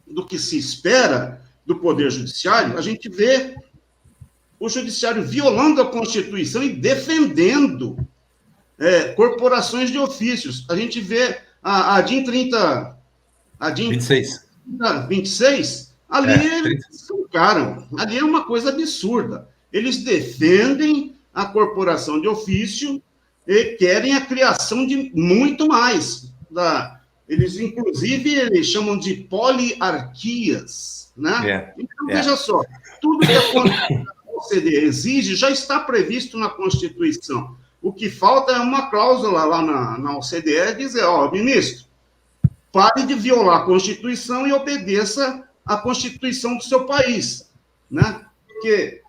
do que se espera do Poder Judiciário, a gente vê o Judiciário violando a Constituição e defendendo corporações de ofícios. A gente vê a DIN 26, ali eles escancaram. Ali é uma coisa absurda. Eles defendem a corporação de ofício e querem a criação de muito mais. Eles, inclusive, chamam de poliarquias, né? Então, veja só, tudo que a OCDE exige já está previsto na Constituição. O que falta é uma cláusula lá na OCDE dizer, ministro, pare de violar a Constituição e obedeça à Constituição do seu país, né? Porque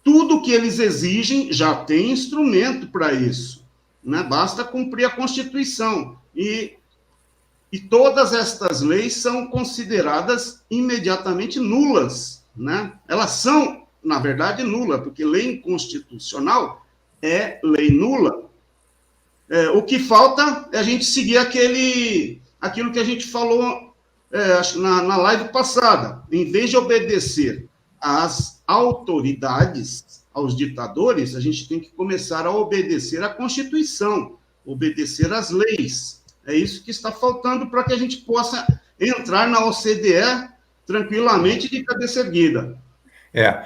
tudo que eles exigem já tem instrumento para isso, né? Basta cumprir a Constituição. E todas estas leis são consideradas imediatamente nulas, né? Elas são, na verdade, nulas, porque lei inconstitucional é lei nula. O que falta é a gente seguir aquilo que a gente falou acho, na live passada. Em vez de obedecer às autoridades, aos ditadores, a gente tem que começar a obedecer à Constituição, obedecer às leis. É isso que está faltando para que a gente possa entrar na OCDE tranquilamente de cabeça erguida.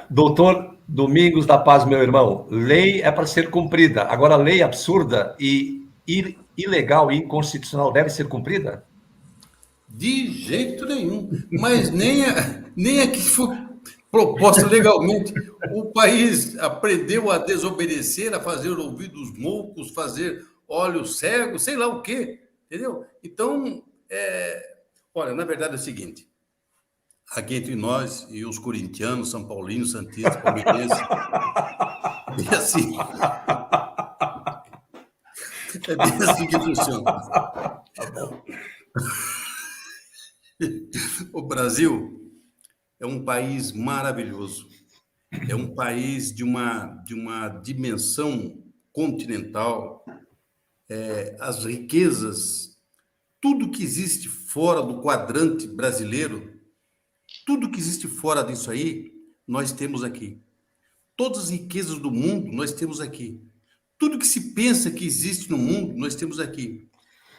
Doutor Domingos da Paz, meu irmão, lei é para ser cumprida. Agora, lei absurda e ilegal e inconstitucional deve ser cumprida? De jeito nenhum. Mas nem a que for proposta legalmente. O país aprendeu a desobedecer, a fazer ouvidos moucos, fazer olhos cegos, sei lá o quê. Entendeu? Então, olha, na verdade é o seguinte. Aqui entre nós e os corintianos, são paulinos, santistas, palmeirenses, é assim. É bem assim que funciona. Tá bom. O Brasil é um país maravilhoso. É um país de uma dimensão continental. As riquezas, tudo que existe fora do quadrante brasileiro, tudo que existe fora disso aí, nós temos aqui. Todas as riquezas do mundo, nós temos aqui. Tudo que se pensa que existe no mundo, nós temos aqui.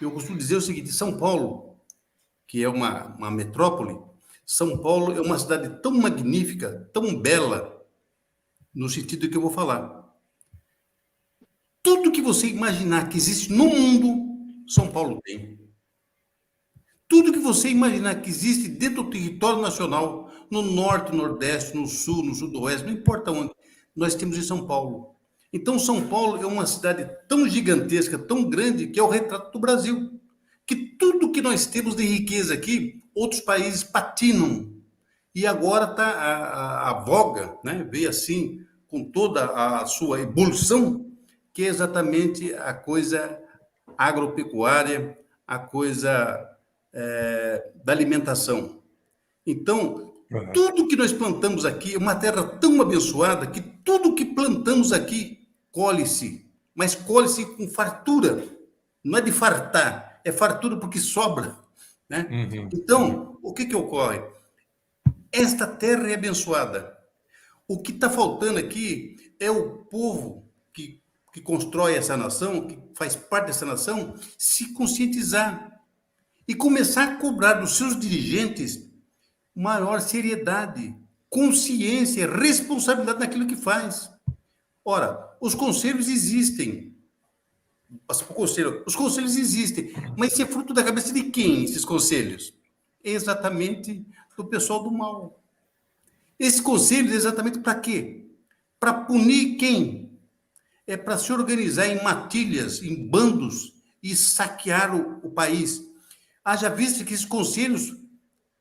Eu costumo dizer o seguinte, São Paulo, que é uma metrópole, São Paulo é uma cidade tão magnífica, tão bela, no sentido que eu vou falar. Tudo que você imaginar que existe no mundo, São Paulo tem. Tudo que você imaginar que existe dentro do território nacional, no norte, no nordeste, no sul, no sudoeste, não importa onde, nós temos em São Paulo. Então, São Paulo é uma cidade tão gigantesca, tão grande, que é o retrato do Brasil. Que tudo que nós temos de riqueza aqui, outros países patinam. E agora está a voga, né? Veio assim, com toda a sua evolução, que é exatamente a coisa agropecuária, a coisa da alimentação. Então, tudo que nós plantamos aqui é uma terra tão abençoada que tudo que plantamos aqui colhe-se, mas colhe-se com fartura. Não é de fartar, é fartura porque sobra, né? Então, o que ocorre? Esta terra é abençoada. O que está faltando aqui é o povo que constrói essa nação, que faz parte dessa nação, se conscientizar e começar a cobrar dos seus dirigentes maior seriedade, consciência, responsabilidade naquilo que faz. Ora, os conselhos existem. Os conselhos existem, mas isso é fruto da cabeça de quem, esses conselhos? É exatamente do pessoal do mal. Esses conselhos é exatamente para quê? Para punir quem? É para se organizar em matilhas, em bandos e saquear o país. Haja visto que esses conselhos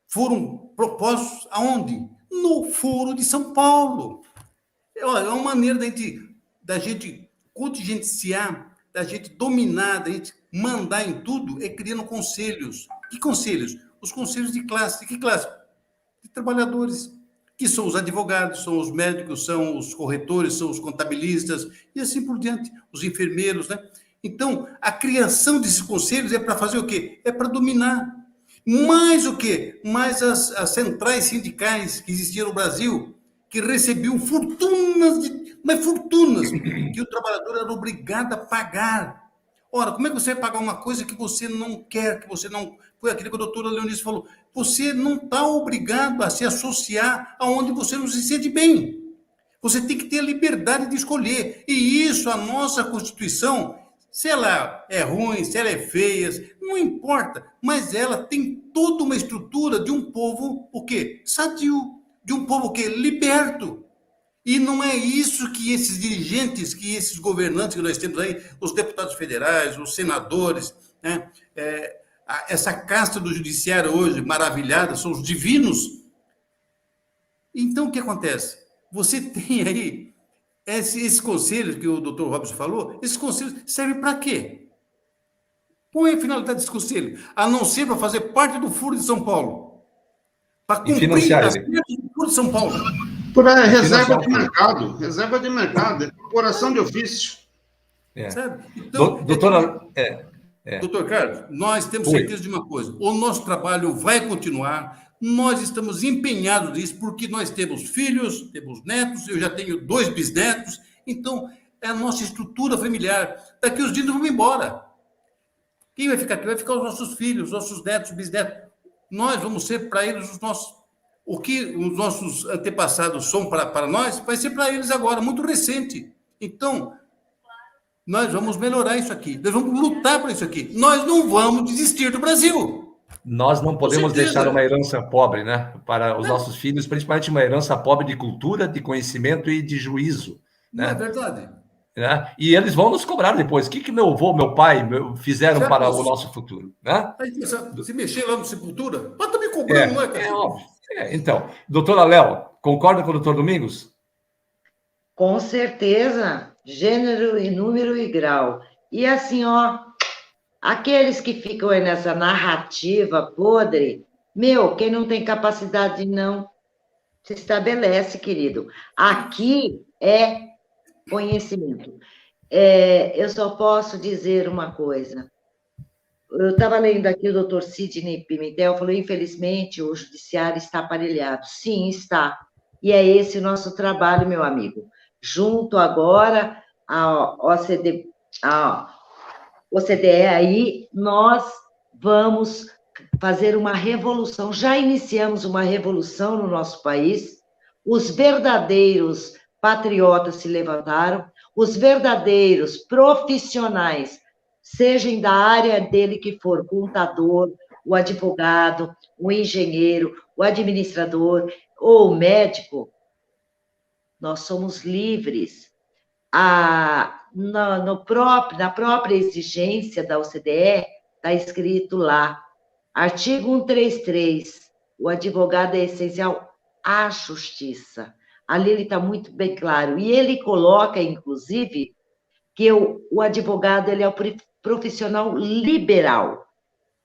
foram propostos aonde? No Foro de São Paulo. É uma maneira da gente contingenciar, da gente dominar, da gente mandar em tudo, é criando conselhos. Que conselhos? Os conselhos de classe. De que classe? De trabalhadores, que são os advogados, são os médicos, são os corretores, são os contabilistas, e assim por diante, os enfermeiros, né? Então, a criação desses conselhos é para fazer o quê? É para dominar. Mais o quê? Mais as centrais sindicais que existiam no Brasil, que recebiam fortunas, que o trabalhador era obrigado a pagar. Ora, como é que você vai pagar uma coisa que você não quer, que você não... Foi aquilo que a doutora Leonice falou. Você não está obrigado a se associar aonde você não se sente bem. Você tem que ter a liberdade de escolher. E isso, a nossa Constituição... Se ela é ruim, se ela é feia, não importa, mas ela tem toda uma estrutura de um povo, o quê? Sadio, de um povo o quê? Liberto. E não é isso que esses dirigentes, que esses governantes que nós temos aí, os deputados federais, os senadores, né? Essa casta do judiciário hoje, maravilhada, são os divinos. Então, o que acontece? Você tem aí esses conselhos que o doutor Robson falou, esses conselhos servem para quê? Qual é a finalidade desse conselho? A não ser para fazer parte do Foro de São Paulo. Para cumprir as regras do Foro de São Paulo. Por reserva de mercado, decoração de ofício. Sabe? Então, doutora... Doutor Carlos, nós temos certeza de uma coisa: o nosso trabalho vai continuar, nós estamos empenhados nisso, porque nós temos filhos, temos netos, eu já tenho 2 bisnetos, então é a nossa estrutura familiar. Daqui os dias vamos embora. Quem vai ficar aqui? Vai ficar os nossos filhos, os nossos netos, bisnetos. Nós vamos ser para eles o que os nossos antepassados são para nós, vai ser para eles agora, muito recente. Então, nós vamos melhorar isso aqui, nós vamos lutar por isso aqui. Nós não vamos desistir do Brasil. Nós não podemos deixar uma herança pobre, né, para os nossos filhos, principalmente uma herança pobre de cultura, de conhecimento e de juízo. Né? Não é verdade? Né? E eles vão nos cobrar depois. O que meu avô, meu pai fizeram para o nosso futuro? Né? Se mexer lá no Sepultura, pode estar me cobrando, não é, cara? Óbvio. Então, doutora Léo, concorda com o doutor Domingos? Com certeza, gênero e número e grau. E assim, ó, aqueles que ficam aí nessa narrativa podre, quem não tem capacidade não se estabelece, querido. Aqui é conhecimento. Eu só posso dizer uma coisa. Eu estava lendo aqui o doutor Sidney Pimentel, falou, infelizmente, o judiciário está aparelhado. Sim, está. E é esse o nosso trabalho, meu amigo. Junto agora à OCDE aí, nós vamos fazer uma revolução. Já iniciamos uma revolução no nosso país. Os verdadeiros patriotas se levantaram, os verdadeiros profissionais, sejam da área dele que for, o contador, o advogado, o engenheiro, o administrador ou o médico, nós somos livres. Na própria exigência da OCDE, está escrito lá, artigo 133, o advogado é essencial à justiça. Ali ele está muito bem claro. E ele coloca, inclusive, que o advogado ele é o profissional liberal.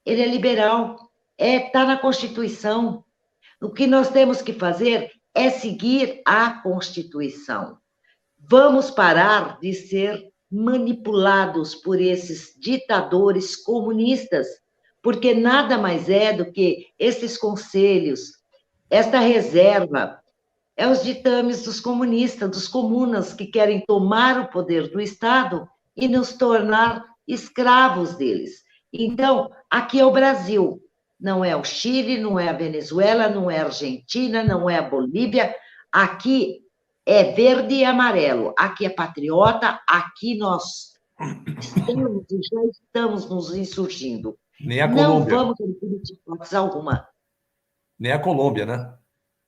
Ele é liberal, está na Constituição. O que nós temos que fazer é seguir a Constituição. Vamos parar de ser manipulados por esses ditadores comunistas, porque nada mais é do que esses conselhos, esta reserva, os ditames dos comunistas, dos comunas, que querem tomar o poder do Estado e nos tornar escravos deles. Então, aqui é o Brasil, não é o Chile, não é a Venezuela, não é a Argentina, não é a Bolívia, aqui é verde e amarelo, aqui é patriota, aqui nós estamos e já estamos nos insurgindo. Nem a Colômbia. Não vamos admitir hipótese alguma. Nem a Colômbia, né?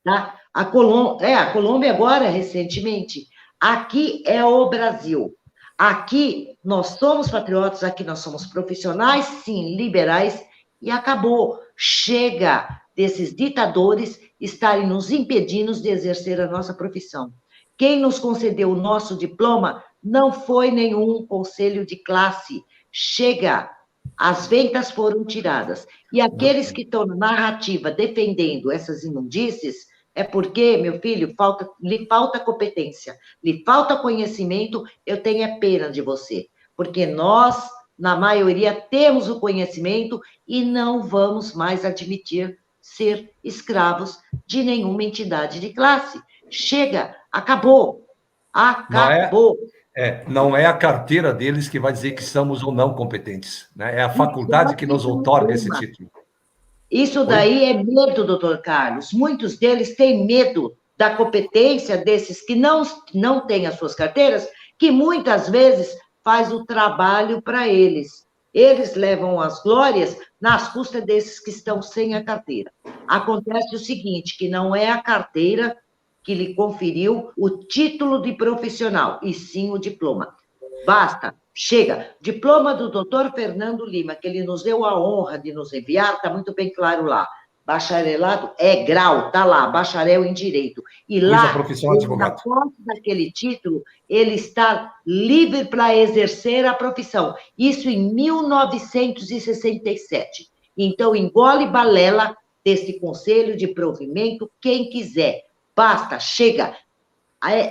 Tá? A Colômbia agora, recentemente. Aqui é o Brasil. Aqui nós somos patriotas, aqui nós somos profissionais, sim, liberais, e acabou. Chega desses ditadores estarem nos impedindo de exercer a nossa profissão. Quem nos concedeu o nosso diploma não foi nenhum conselho de classe. Chega, as ventas foram tiradas. E aqueles que estão na narrativa defendendo essas imundícies, é porque, meu filho, lhe falta competência, lhe falta conhecimento, eu tenho pena de você. Porque nós, na maioria, temos o conhecimento e não vamos mais admitir ser escravos de nenhuma entidade de classe. Chega, acabou. Acabou. Não é a carteira deles que vai dizer que somos ou não competentes. Né? É a faculdade que nos outorga esse título. Isso daí é medo, doutor Carlos. Muitos deles têm medo da competência desses que não têm as suas carteiras, que muitas vezes faz o trabalho para eles. Eles levam as glórias nas custas desses que estão sem a carteira. Acontece o seguinte, que não é a carteira que lhe conferiu o título de profissional, e sim o diploma. Basta, chega. Diploma do doutor Fernando Lima, que ele nos deu a honra de nos enviar, está muito bem claro lá. Bacharelado é grau, está lá, bacharel em direito. E lá, na posse daquele título, ele está livre para exercer a profissão. Isso em 1967. Então, engole balela desse conselho de provimento, quem quiser. Basta, chega.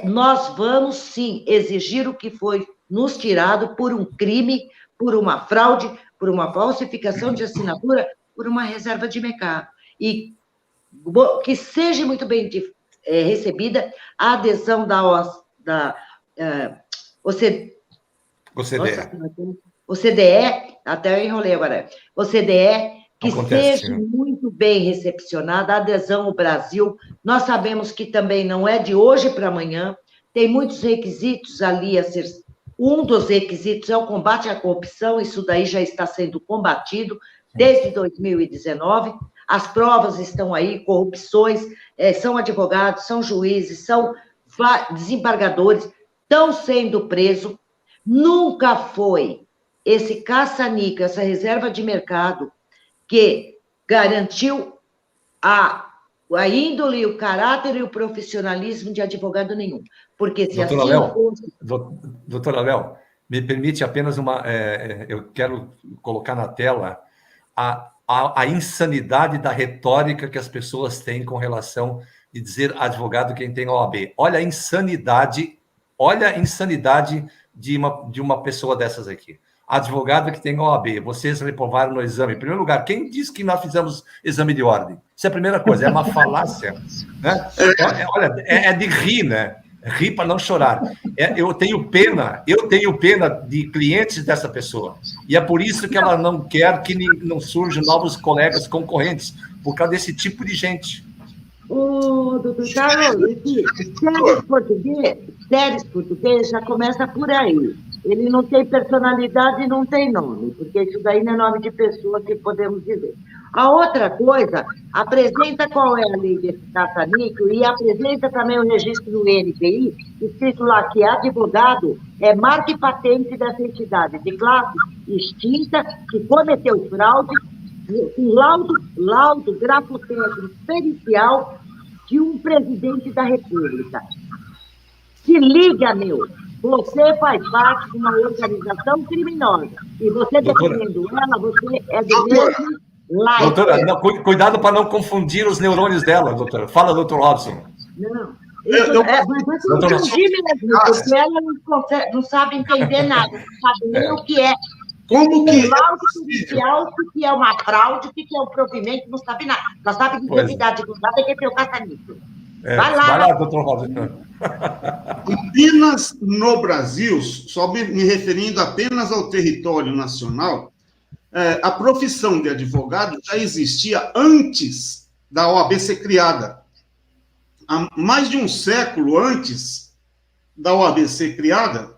Nós vamos, sim, exigir o que foi nos tirado por um crime, por uma fraude, por uma falsificação de assinatura, por uma reserva de mercado. E que seja muito bem recebida a adesão da OCDE, até eu enrolei agora, OCDE, que seja muito bem recepcionada, a adesão ao Brasil. Nós sabemos que também não é de hoje para amanhã, tem muitos requisitos ali a ser... Um dos requisitos é o combate à corrupção, isso daí já está sendo combatido desde 2019, as provas estão aí, corrupções, são advogados, são juízes, são desembargadores, estão sendo presos. Nunca foi esse caça-níquel, essa reserva de mercado, que garantiu a índole, o caráter e o profissionalismo de advogado nenhum. Porque se doutora assim Léo, fosse... Doutora Léo, me permite apenas eu quero colocar na tela a insanidade da retórica que as pessoas têm com relação de dizer advogado quem tem OAB. Olha a insanidade de uma pessoa dessas aqui. Advogado que tem OAB, vocês reprovaram no exame. Em primeiro lugar, quem disse que nós fizemos exame de ordem? Isso é a primeira coisa, é uma falácia. Né? Olha, é de rir, né? Rir para não chorar. Eu tenho pena de clientes dessa pessoa. E é por isso que ela não quer que não surjam novos colegas concorrentes, por causa desse tipo de gente. Ô, doutor Carlos, séries português já começa por aí. Ele não tem personalidade e não tem nome, porque isso daí não é nome de pessoa que podemos dizer. A outra coisa, apresenta qual é a lei desse caça-níquel e apresenta também o registro do NPI, escrito lá que advogado é marca e patente dessa entidade de classe extinta que cometeu fraude, um laudo grafotécnico pericial de um presidente da República. Se liga, meu! Você faz parte de uma organização criminosa. E você defendendo ela, você é do mesmo lado. Doutora, não, cuidado para não confundir os neurônios dela, doutora. Fala, doutor Robson. Não. Mas você confundir mesmo, porque ela não sabe entender nada, não sabe nem o que é. Como que o que é uma fraude, o que é um provimento, não sabe nada. Ela sabe de identidade do lado, é que tem o caça-níquel. Vai lá, doutor Robson. Apenas no Brasil, só me referindo apenas ao território nacional, a profissão de advogado já existia antes da OAB ser criada. Há mais de um século antes da OAB ser criada,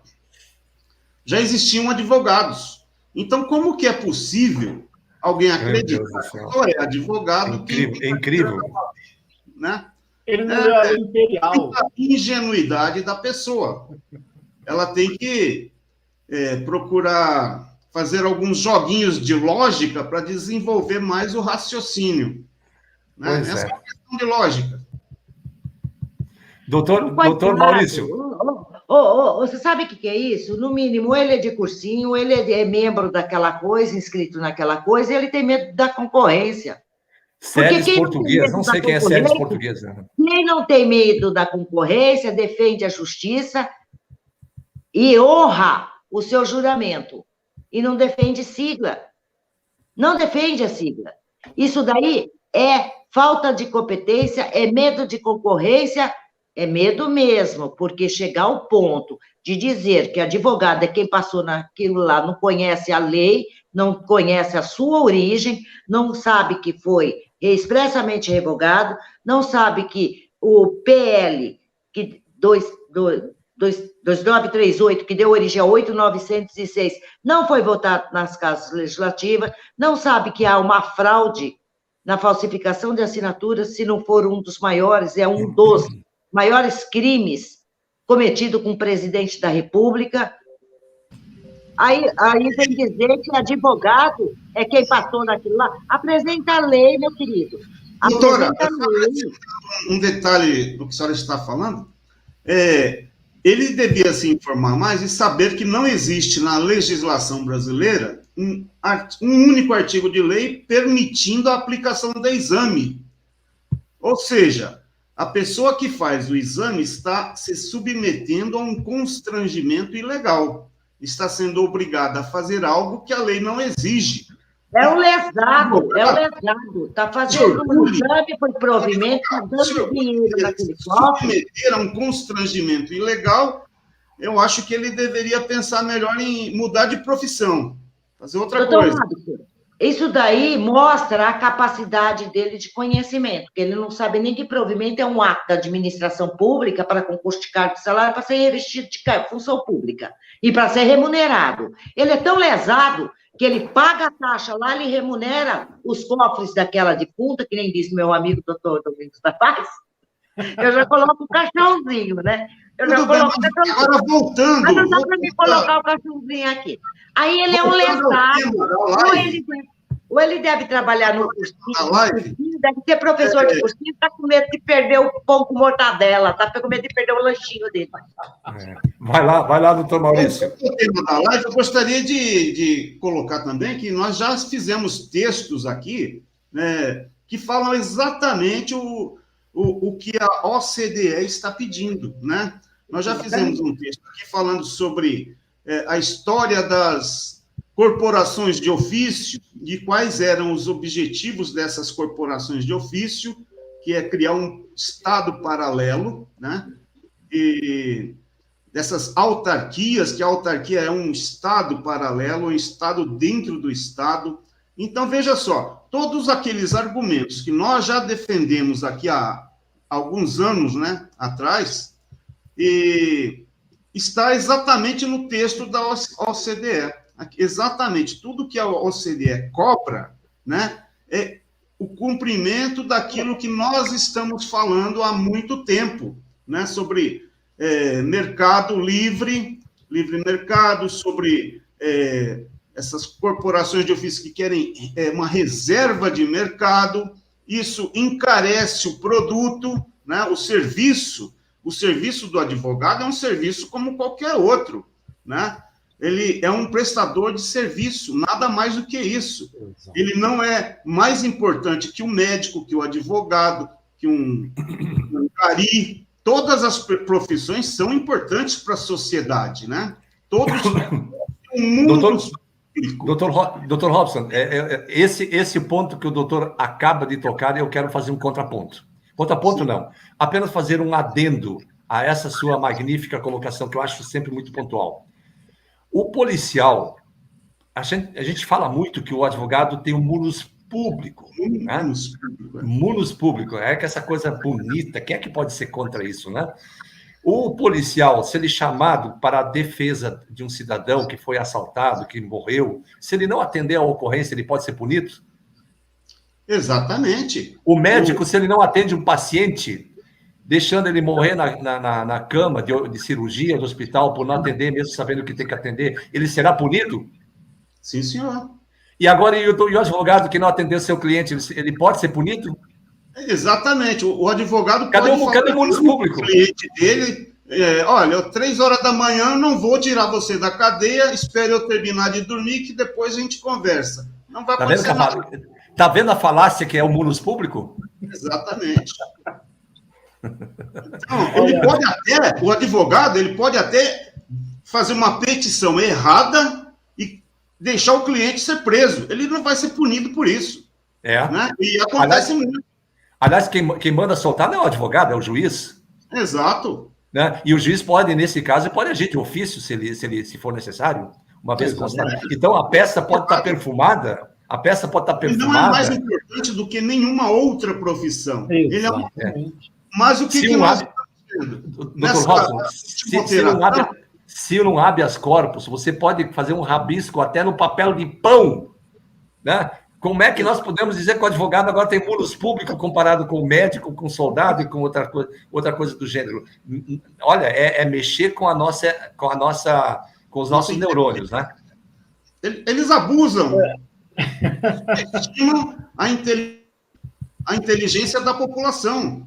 já existiam advogados. Então, como que é possível alguém acreditar que só é advogado... É incrível. Né? Ele não é imperial. A ingenuidade da pessoa. Ela tem que procurar fazer alguns joguinhos de lógica para desenvolver mais o raciocínio. Né? Essa é uma questão de lógica. Doutor Maurício. Você sabe o que é isso? No mínimo, ele é de cursinho, ele é membro daquela coisa, inscrito naquela coisa, e ele tem medo da concorrência. Séries portuguesas, não sei quem é séries portuguesa. Quem não tem medo da concorrência, defende a justiça e honra o seu juramento. E não defende sigla. Não defende a sigla. Isso daí é falta de competência, é medo de concorrência, é medo mesmo, porque chegar ao ponto de dizer que advogado é quem passou naquilo lá, não conhece a lei, não conhece a sua origem, não sabe que foi expressamente revogado, não sabe que o PL 2938, que deu origem a 8.906, não foi votado nas casas legislativas, não sabe que há uma fraude na falsificação de assinaturas, se não for um dos maiores, é um dos maiores crimes cometido com o presidente da República. Aí vem dizer que advogado é quem passou naquilo lá. Apresenta a lei, meu querido. Doutora, um detalhe do que a senhora está falando, ele devia se informar mais e saber que não existe na legislação brasileira um único artigo de lei permitindo a aplicação do exame. Ou seja, a pessoa que faz o exame está se submetendo a um constrangimento ilegal. está sendo obrigado a fazer algo que a lei não exige. É o lesado. Está fazendo um exame por provimento, está dando dinheiro naquele cofre. Submeter a um constrangimento ilegal, eu acho que ele deveria pensar melhor em mudar de profissão, fazer outra coisa. Isso daí mostra a capacidade dele de conhecimento, porque ele não sabe nem que provimento é um ato da administração pública para concurso de cargo de salário, para ser revestido de função pública e para ser remunerado. Ele é tão lesado que ele paga a taxa lá, ele remunera os cofres daquela defunta, que nem disse meu amigo doutor Domingos da Paz. Eu já coloco o caixãozinho, né? Agora voltando. Mas não dá para me colocar o caixãozinho aqui. Aí ele é um lesado, ou ele deve trabalhar no cursinho, deve ser professor de cursinho, está com medo de perder o pão com mortadela, está com medo de perder o lanchinho dele. Vai lá, doutor Maurício. No tema da live, eu gostaria de colocar também que nós já fizemos textos aqui, né, que falam exatamente o que a OCDE está pedindo, né? Nós já fizemos um texto aqui falando sobre a história das corporações de ofício e quais eram os objetivos dessas corporações de ofício, que é criar um Estado paralelo, né? E dessas autarquias, que a autarquia é um Estado paralelo, um Estado dentro do Estado. Então, veja só, todos aqueles argumentos que nós já defendemos aqui há alguns anos, né, atrás, e está exatamente no texto da OCDE. Exatamente, tudo que a OCDE cobra, né, é o cumprimento daquilo que nós estamos falando há muito tempo, né, sobre mercado livre mercado, sobre essas corporações de ofício que querem uma reserva de mercado. Isso encarece o produto, né, o serviço do advogado é um serviço como qualquer outro, né? Ele é um prestador de serviço, nada mais do que isso. Exato. Ele não é mais importante que o médico, que o advogado, que um cari. Todas as profissões são importantes para a sociedade, né? Todos o mundo... Doutor Robson, esse ponto que o doutor acaba de tocar, eu quero fazer um contraponto. Contraponto, sim, não. Apenas fazer um adendo a essa sua magnífica colocação, que eu acho sempre muito pontual. O policial, a gente fala muito que o advogado tem um munus público. Né? Munus público, que essa coisa bonita, quem é que pode ser contra isso, né? O policial, se ele chamado para a defesa de um cidadão que foi assaltado, que morreu, se ele não atender a ocorrência, ele pode ser punido? Exatamente. O médico, se ele não atende um paciente, deixando ele morrer na cama de cirurgia do hospital por não atender, mesmo sabendo que tem que atender, ele será punido? Sim, senhor. E agora, e o advogado que não atendeu seu cliente, ele pode ser punido? Exatamente. O advogado cadê o mundo público? O cliente dele, olha, 3 horas da manhã eu não vou tirar você da cadeia, espere eu terminar de dormir que depois a gente conversa. Não vai acontecer nada. Tá vendo a falácia que é o munus público? Exatamente. Então, o advogado, ele pode até fazer uma petição errada e deixar o cliente ser preso. Ele não vai ser punido por isso. Né? E acontece muito. Aliás, quem manda soltar não é o advogado, é o juiz. Exato. Né? E o juiz pode, nesse caso, pode agir de ofício, se for necessário, uma vez constatado. Então, a peça pode estar perfumada. A peça pode estar perfumada. Ele não é mais importante do que nenhuma outra profissão. Ele mas o que nós estamos vendo? Doutor Robson, se não habeas corpus, você pode fazer um rabisco até no papel de pão, né? Como é que nós podemos dizer que o advogado agora tem munus público comparado com o médico, com o soldado e com outra coisa do gênero? Olha, é mexer com os nossos neurônios, né? Eles abusam. Estimam a inteligência da população.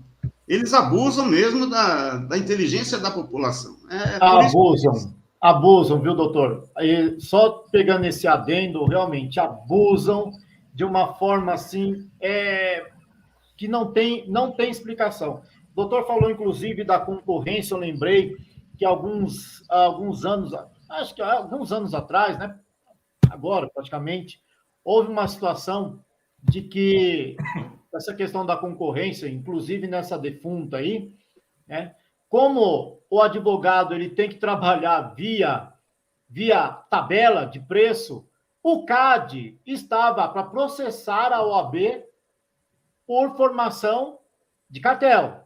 Eles abusam mesmo da inteligência da população. Abusam, viu, doutor? E só pegando esse adendo, realmente abusam de uma forma assim que não tem explicação. O doutor falou, inclusive, da concorrência. Eu lembrei que alguns anos, acho que há alguns anos atrás, né? Agora, praticamente, houve uma situação de que essa questão da concorrência, inclusive nessa defunta aí, né? Como o advogado ele tem que trabalhar via tabela de preço, o CAD estava para processar a OAB por formação de cartel.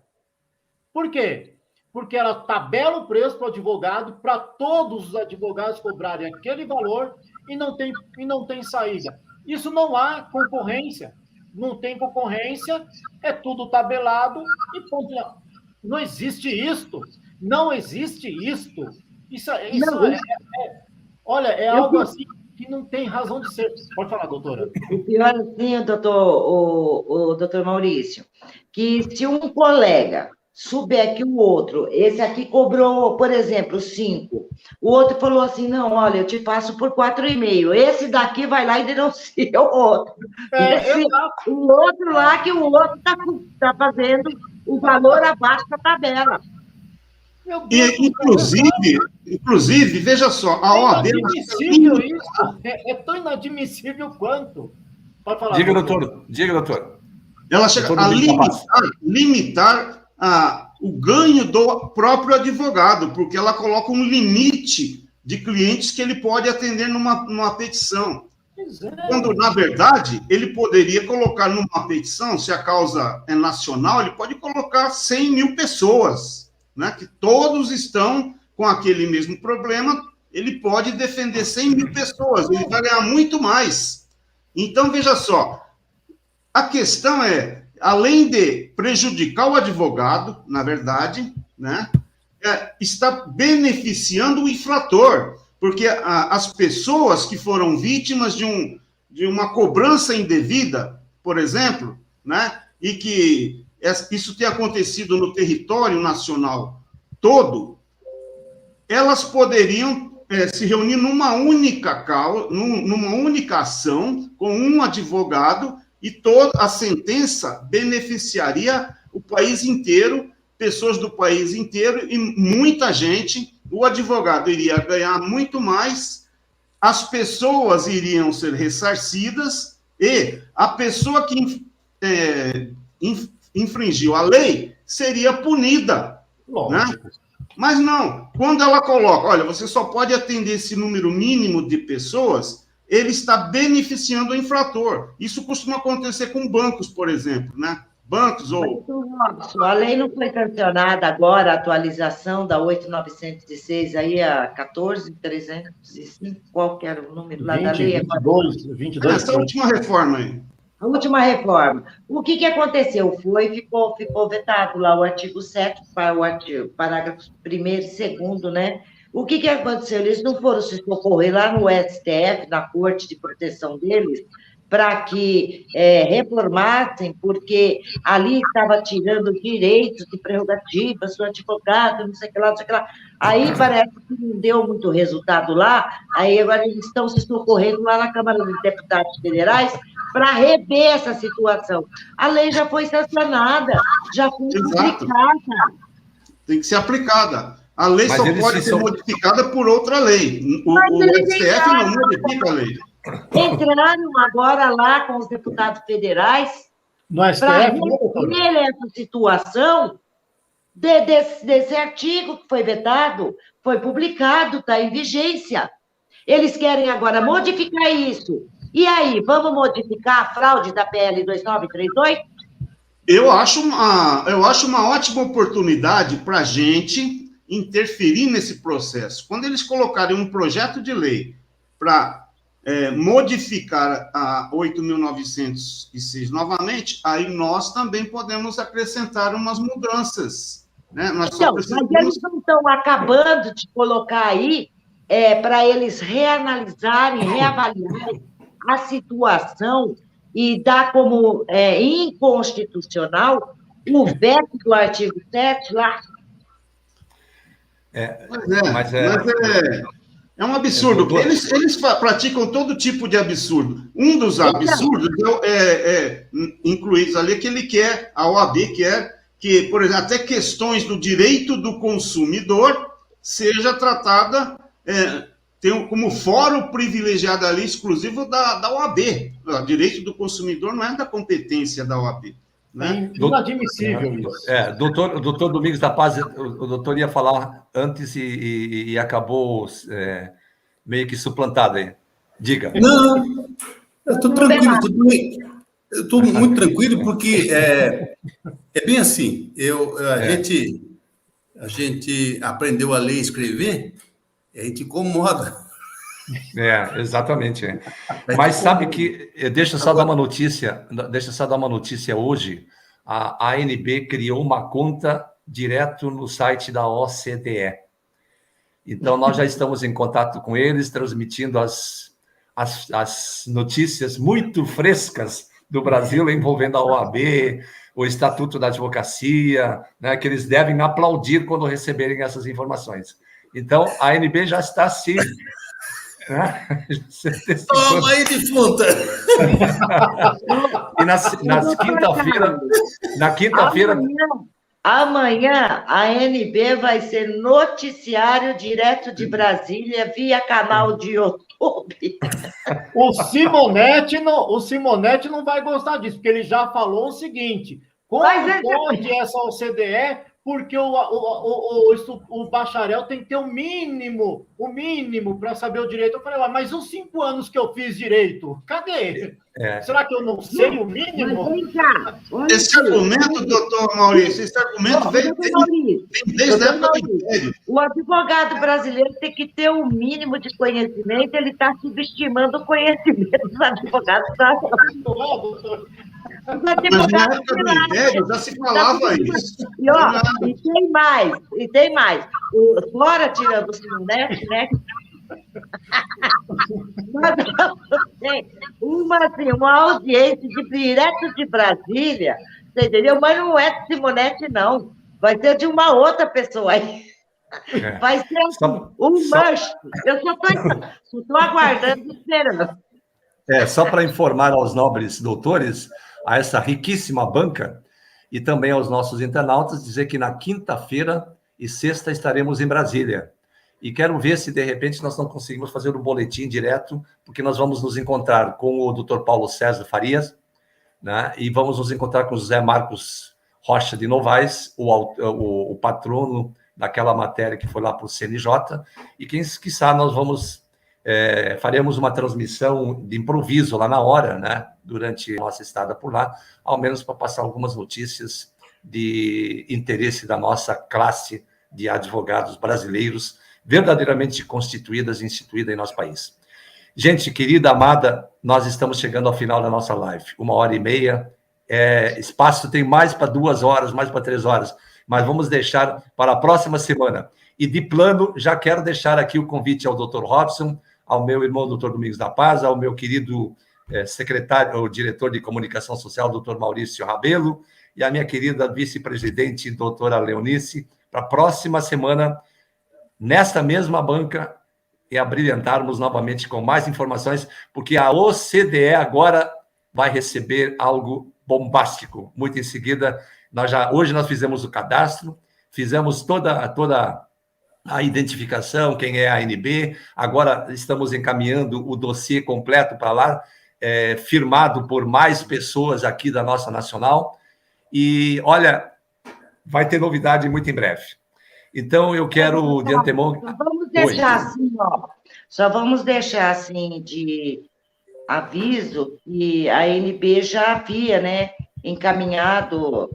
Por quê? Porque ela tabela o preço para o advogado, para todos os advogados cobrarem aquele valor e não tem saída. Isso não há concorrência. Não tem concorrência, é tudo tabelado e ponto. Não existe isto. Não existe isto. Olha, é algo assim que não tem razão de ser. Pode falar, doutora. O pior, assim, o doutor Maurício, que se um colega souber que o outro, esse aqui cobrou, por exemplo, 5, o outro falou assim, não, olha, eu te faço por 4,5, esse daqui vai lá e denuncia o outro. O outro lá, que o outro está fazendo o valor abaixo da tabela. E, inclusive, veja só, a OAB... É inadmissível isso. É tão inadmissível quanto. Pode falar. Diga, doutor. Ela chega a limitar o ganho do próprio advogado, porque ela coloca um limite de clientes que ele pode atender numa petição. Quando, na verdade, ele poderia colocar numa petição, se a causa é nacional, ele pode colocar 100 mil pessoas, né, que todos estão com aquele mesmo problema, ele pode defender 100 mil pessoas, ele vai ganhar muito mais. Então, veja só, a questão é, além de prejudicar o advogado, na verdade, né, está beneficiando o infrator, porque as pessoas que foram vítimas de uma cobrança indevida, por exemplo, né, e que isso tem acontecido no território nacional todo, elas poderiam se reunir numa única ação, com um advogado, e toda a sentença beneficiaria o país inteiro, pessoas do país inteiro, e muita gente. O advogado iria ganhar muito mais, as pessoas iriam ser ressarcidas, e a pessoa que infringiu a lei seria punida. Né? Mas não, quando ela coloca, olha, você só pode atender esse número mínimo de pessoas, ele está beneficiando o infrator. Isso costuma acontecer com bancos, por exemplo, né? Bancos ou... A lei não foi sancionada agora, a atualização da 8.906, aí a 14.305, qual que era o número lá da lei? 22. Essa última reforma aí. A última reforma. O que aconteceu? Ficou vetado lá o artigo 7º, parágrafos 1º e 2º, né? O que aconteceu? Eles não foram se socorrer lá no STF, na Corte de Proteção deles, para que reformassem, porque ali estava tirando direitos de prerrogativas, do advogado, não sei o que lá, não sei o que lá. Aí parece que não deu muito resultado lá, aí agora eles estão se socorrendo lá na Câmara dos Deputados Federais para rever essa situação. A lei já foi sancionada, já foi aplicada. Tem que ser aplicada. A lei só pode ser modificada por outra lei. O STF não modifica a lei. Entraram agora lá com os deputados federais para rever essa situação desse artigo que foi vetado, foi publicado, está em vigência. Eles querem agora modificar isso. E aí, vamos modificar a fraude da PL 2932? Eu acho uma ótima oportunidade para a gente interferir nesse processo. Quando eles colocarem um projeto de lei para modificar a 8.906 novamente, aí nós também podemos acrescentar umas mudanças. Né? Mas eles não estão acabando de colocar aí para eles reanalisarem, reavaliarem a situação e dar como inconstitucional o veto do artigo 7 lá. É um absurdo. Eles praticam todo tipo de absurdo. Um dos absurdos incluídos ali é que ele quer, a OAB quer que, por exemplo, até questões do direito do consumidor seja tratada tem como fórum privilegiado ali, exclusivo da OAB. O direito do consumidor não é da competência da OAB. Né? É inadmissível isso. Doutor Domingos da Paz, o doutor ia falar antes e acabou meio que suplantado aí. Diga. Não, eu estou tranquilo, eu estou muito tranquilo, porque é bem assim, a gente aprendeu a ler e escrever, e a gente incomoda. Exatamente. Mas sabe que, deixa eu só dar uma notícia hoje, a ANB criou uma conta direto no site da OCDE. Então, nós já estamos em contato com eles, transmitindo as notícias muito frescas do Brasil envolvendo a OAB, o Estatuto da Advocacia, né, que eles devem aplaudir quando receberem essas informações. Então, a ANB já está se... Toma aí, defunta! E na quinta-feira... Amanhã, a ANB vai ser noticiário direto de Brasília via canal de YouTube. O Simonetti não vai gostar disso, porque ele já falou o seguinte: como pode essa OCDE? Porque o bacharel tem que ter o mínimo para saber o direito. Eu falei, mas os 5 anos que eu fiz direito, cadê? Será que eu não sei o mínimo? Esse argumento, doutor Maurício, veio desde a época do Império. O advogado brasileiro tem que ter o mínimo de conhecimento, ele está subestimando o conhecimento dos advogados brasileiros. Mas na época do Império já se falava isso. E tem mais. Fora tirando o Simonetti, né? Uma audiência direto de Brasília, você entendeu? Mas não é de Simonetti, não. Vai ser de uma outra pessoa aí. Vai ser manche. Eu só estou aguardando e esperando. Só para informar aos nobres doutores, a essa riquíssima banca, e também aos nossos internautas, dizer que na quinta-feira e sexta estaremos em Brasília. E quero ver se, de repente, nós não conseguimos fazer um boletim direto, porque nós vamos nos encontrar com o Dr. Paulo César Farias, né? E vamos nos encontrar com o José Marcos Rocha de Novaes, o patrono daquela matéria que foi lá para o CNJ, e quiçá nós faremos uma transmissão de improviso lá na hora, né? Durante a nossa estada por lá, ao menos para passar algumas notícias de interesse da nossa classe de advogados brasileiros verdadeiramente constituídas e instituídas em nosso país. Gente querida, amada, nós estamos chegando ao final da nossa live. 1h30. Espaço tem mais para 2 horas, mais para 3 horas, mas vamos deixar para a próxima semana. E de plano, já quero deixar aqui o convite ao Dr. Robson, ao meu irmão, Dr. Domingos da Paz, ao meu querido secretário, o diretor de comunicação social, Dr. Maurício Rabelo, e a minha querida vice-presidente, doutora Leonice, para a próxima semana, nesta mesma banca, e abrilhantarmos novamente com mais informações, porque a OCDE agora vai receber algo bombástico. Muito em seguida, hoje nós fizemos o cadastro, fizemos toda a identificação, quem é a ANB, agora estamos encaminhando o dossiê completo para lá, firmado por mais pessoas aqui da nossa nacional, e, olha, vai ter novidade muito em breve. Então, eu quero, de antemão... Só vamos deixar, assim, de aviso que a ANB já havia, né, encaminhado,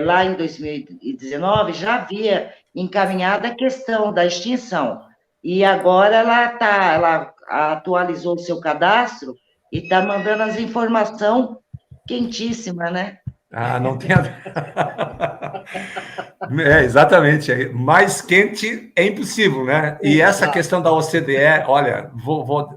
lá em 2019, já havia encaminhado a questão da extinção. E agora ela atualizou o seu cadastro e está mandando as informações quentíssimas, né? Não tem... exatamente. Mais quente é impossível, né? E essa questão da OCDE, olha,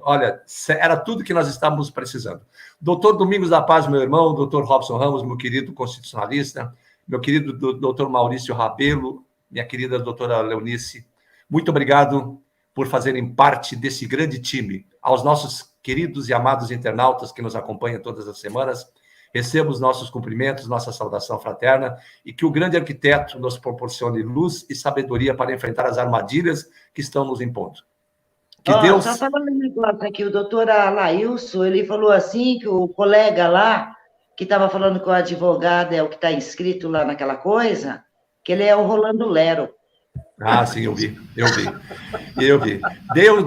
olha, era tudo que nós estávamos precisando. Doutor Domingos da Paz, meu irmão, doutor Robson Ramos, meu querido constitucionalista, meu querido doutor Maurício Rabelo, minha querida doutora Leonice, muito obrigado por fazerem parte desse grande time. Aos nossos queridos e amados internautas que nos acompanham todas as semanas, receba os nossos cumprimentos, nossa saudação fraterna, e que o grande arquiteto nos proporcione luz e sabedoria para enfrentar as armadilhas que estão nos impondo. Que Deus... Só falando um negócio aqui, o doutor Alailson, ele falou assim, que o colega lá, que estava falando que o advogado é o que está inscrito lá naquela coisa, que ele é o Rolando Lero. Ah, sim, eu vi.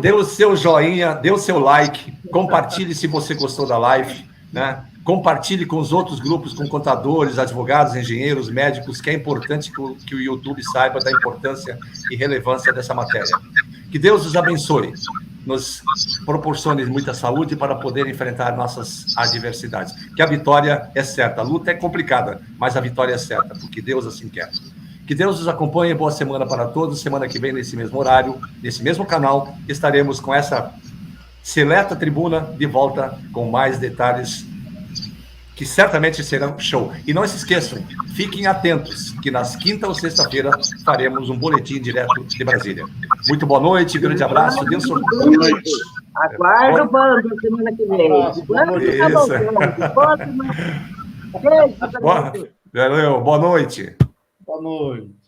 Dê o seu joinha, dê o seu like, compartilhe se você gostou da live, né? Compartilhe com os outros grupos, com contadores, advogados, engenheiros, médicos, que é importante que o YouTube saiba da importância e relevância dessa matéria. Que Deus os abençoe, nos proporcione muita saúde para poder enfrentar nossas adversidades. Que a vitória é certa, a luta é complicada, mas a vitória é certa, porque Deus assim quer. Que Deus os acompanhe, boa semana para todos. Semana que vem, nesse mesmo horário, nesse mesmo canal, estaremos com essa seleta tribuna de volta com mais detalhes que certamente serão show. E não se esqueçam, fiquem atentos, que nas quinta ou sexta-feira faremos um boletim direto de Brasília. Muito boa noite, grande abraço. Deus boa noite. Aguardo o bando semana que vem. Valeu, boa noite. Boa noite.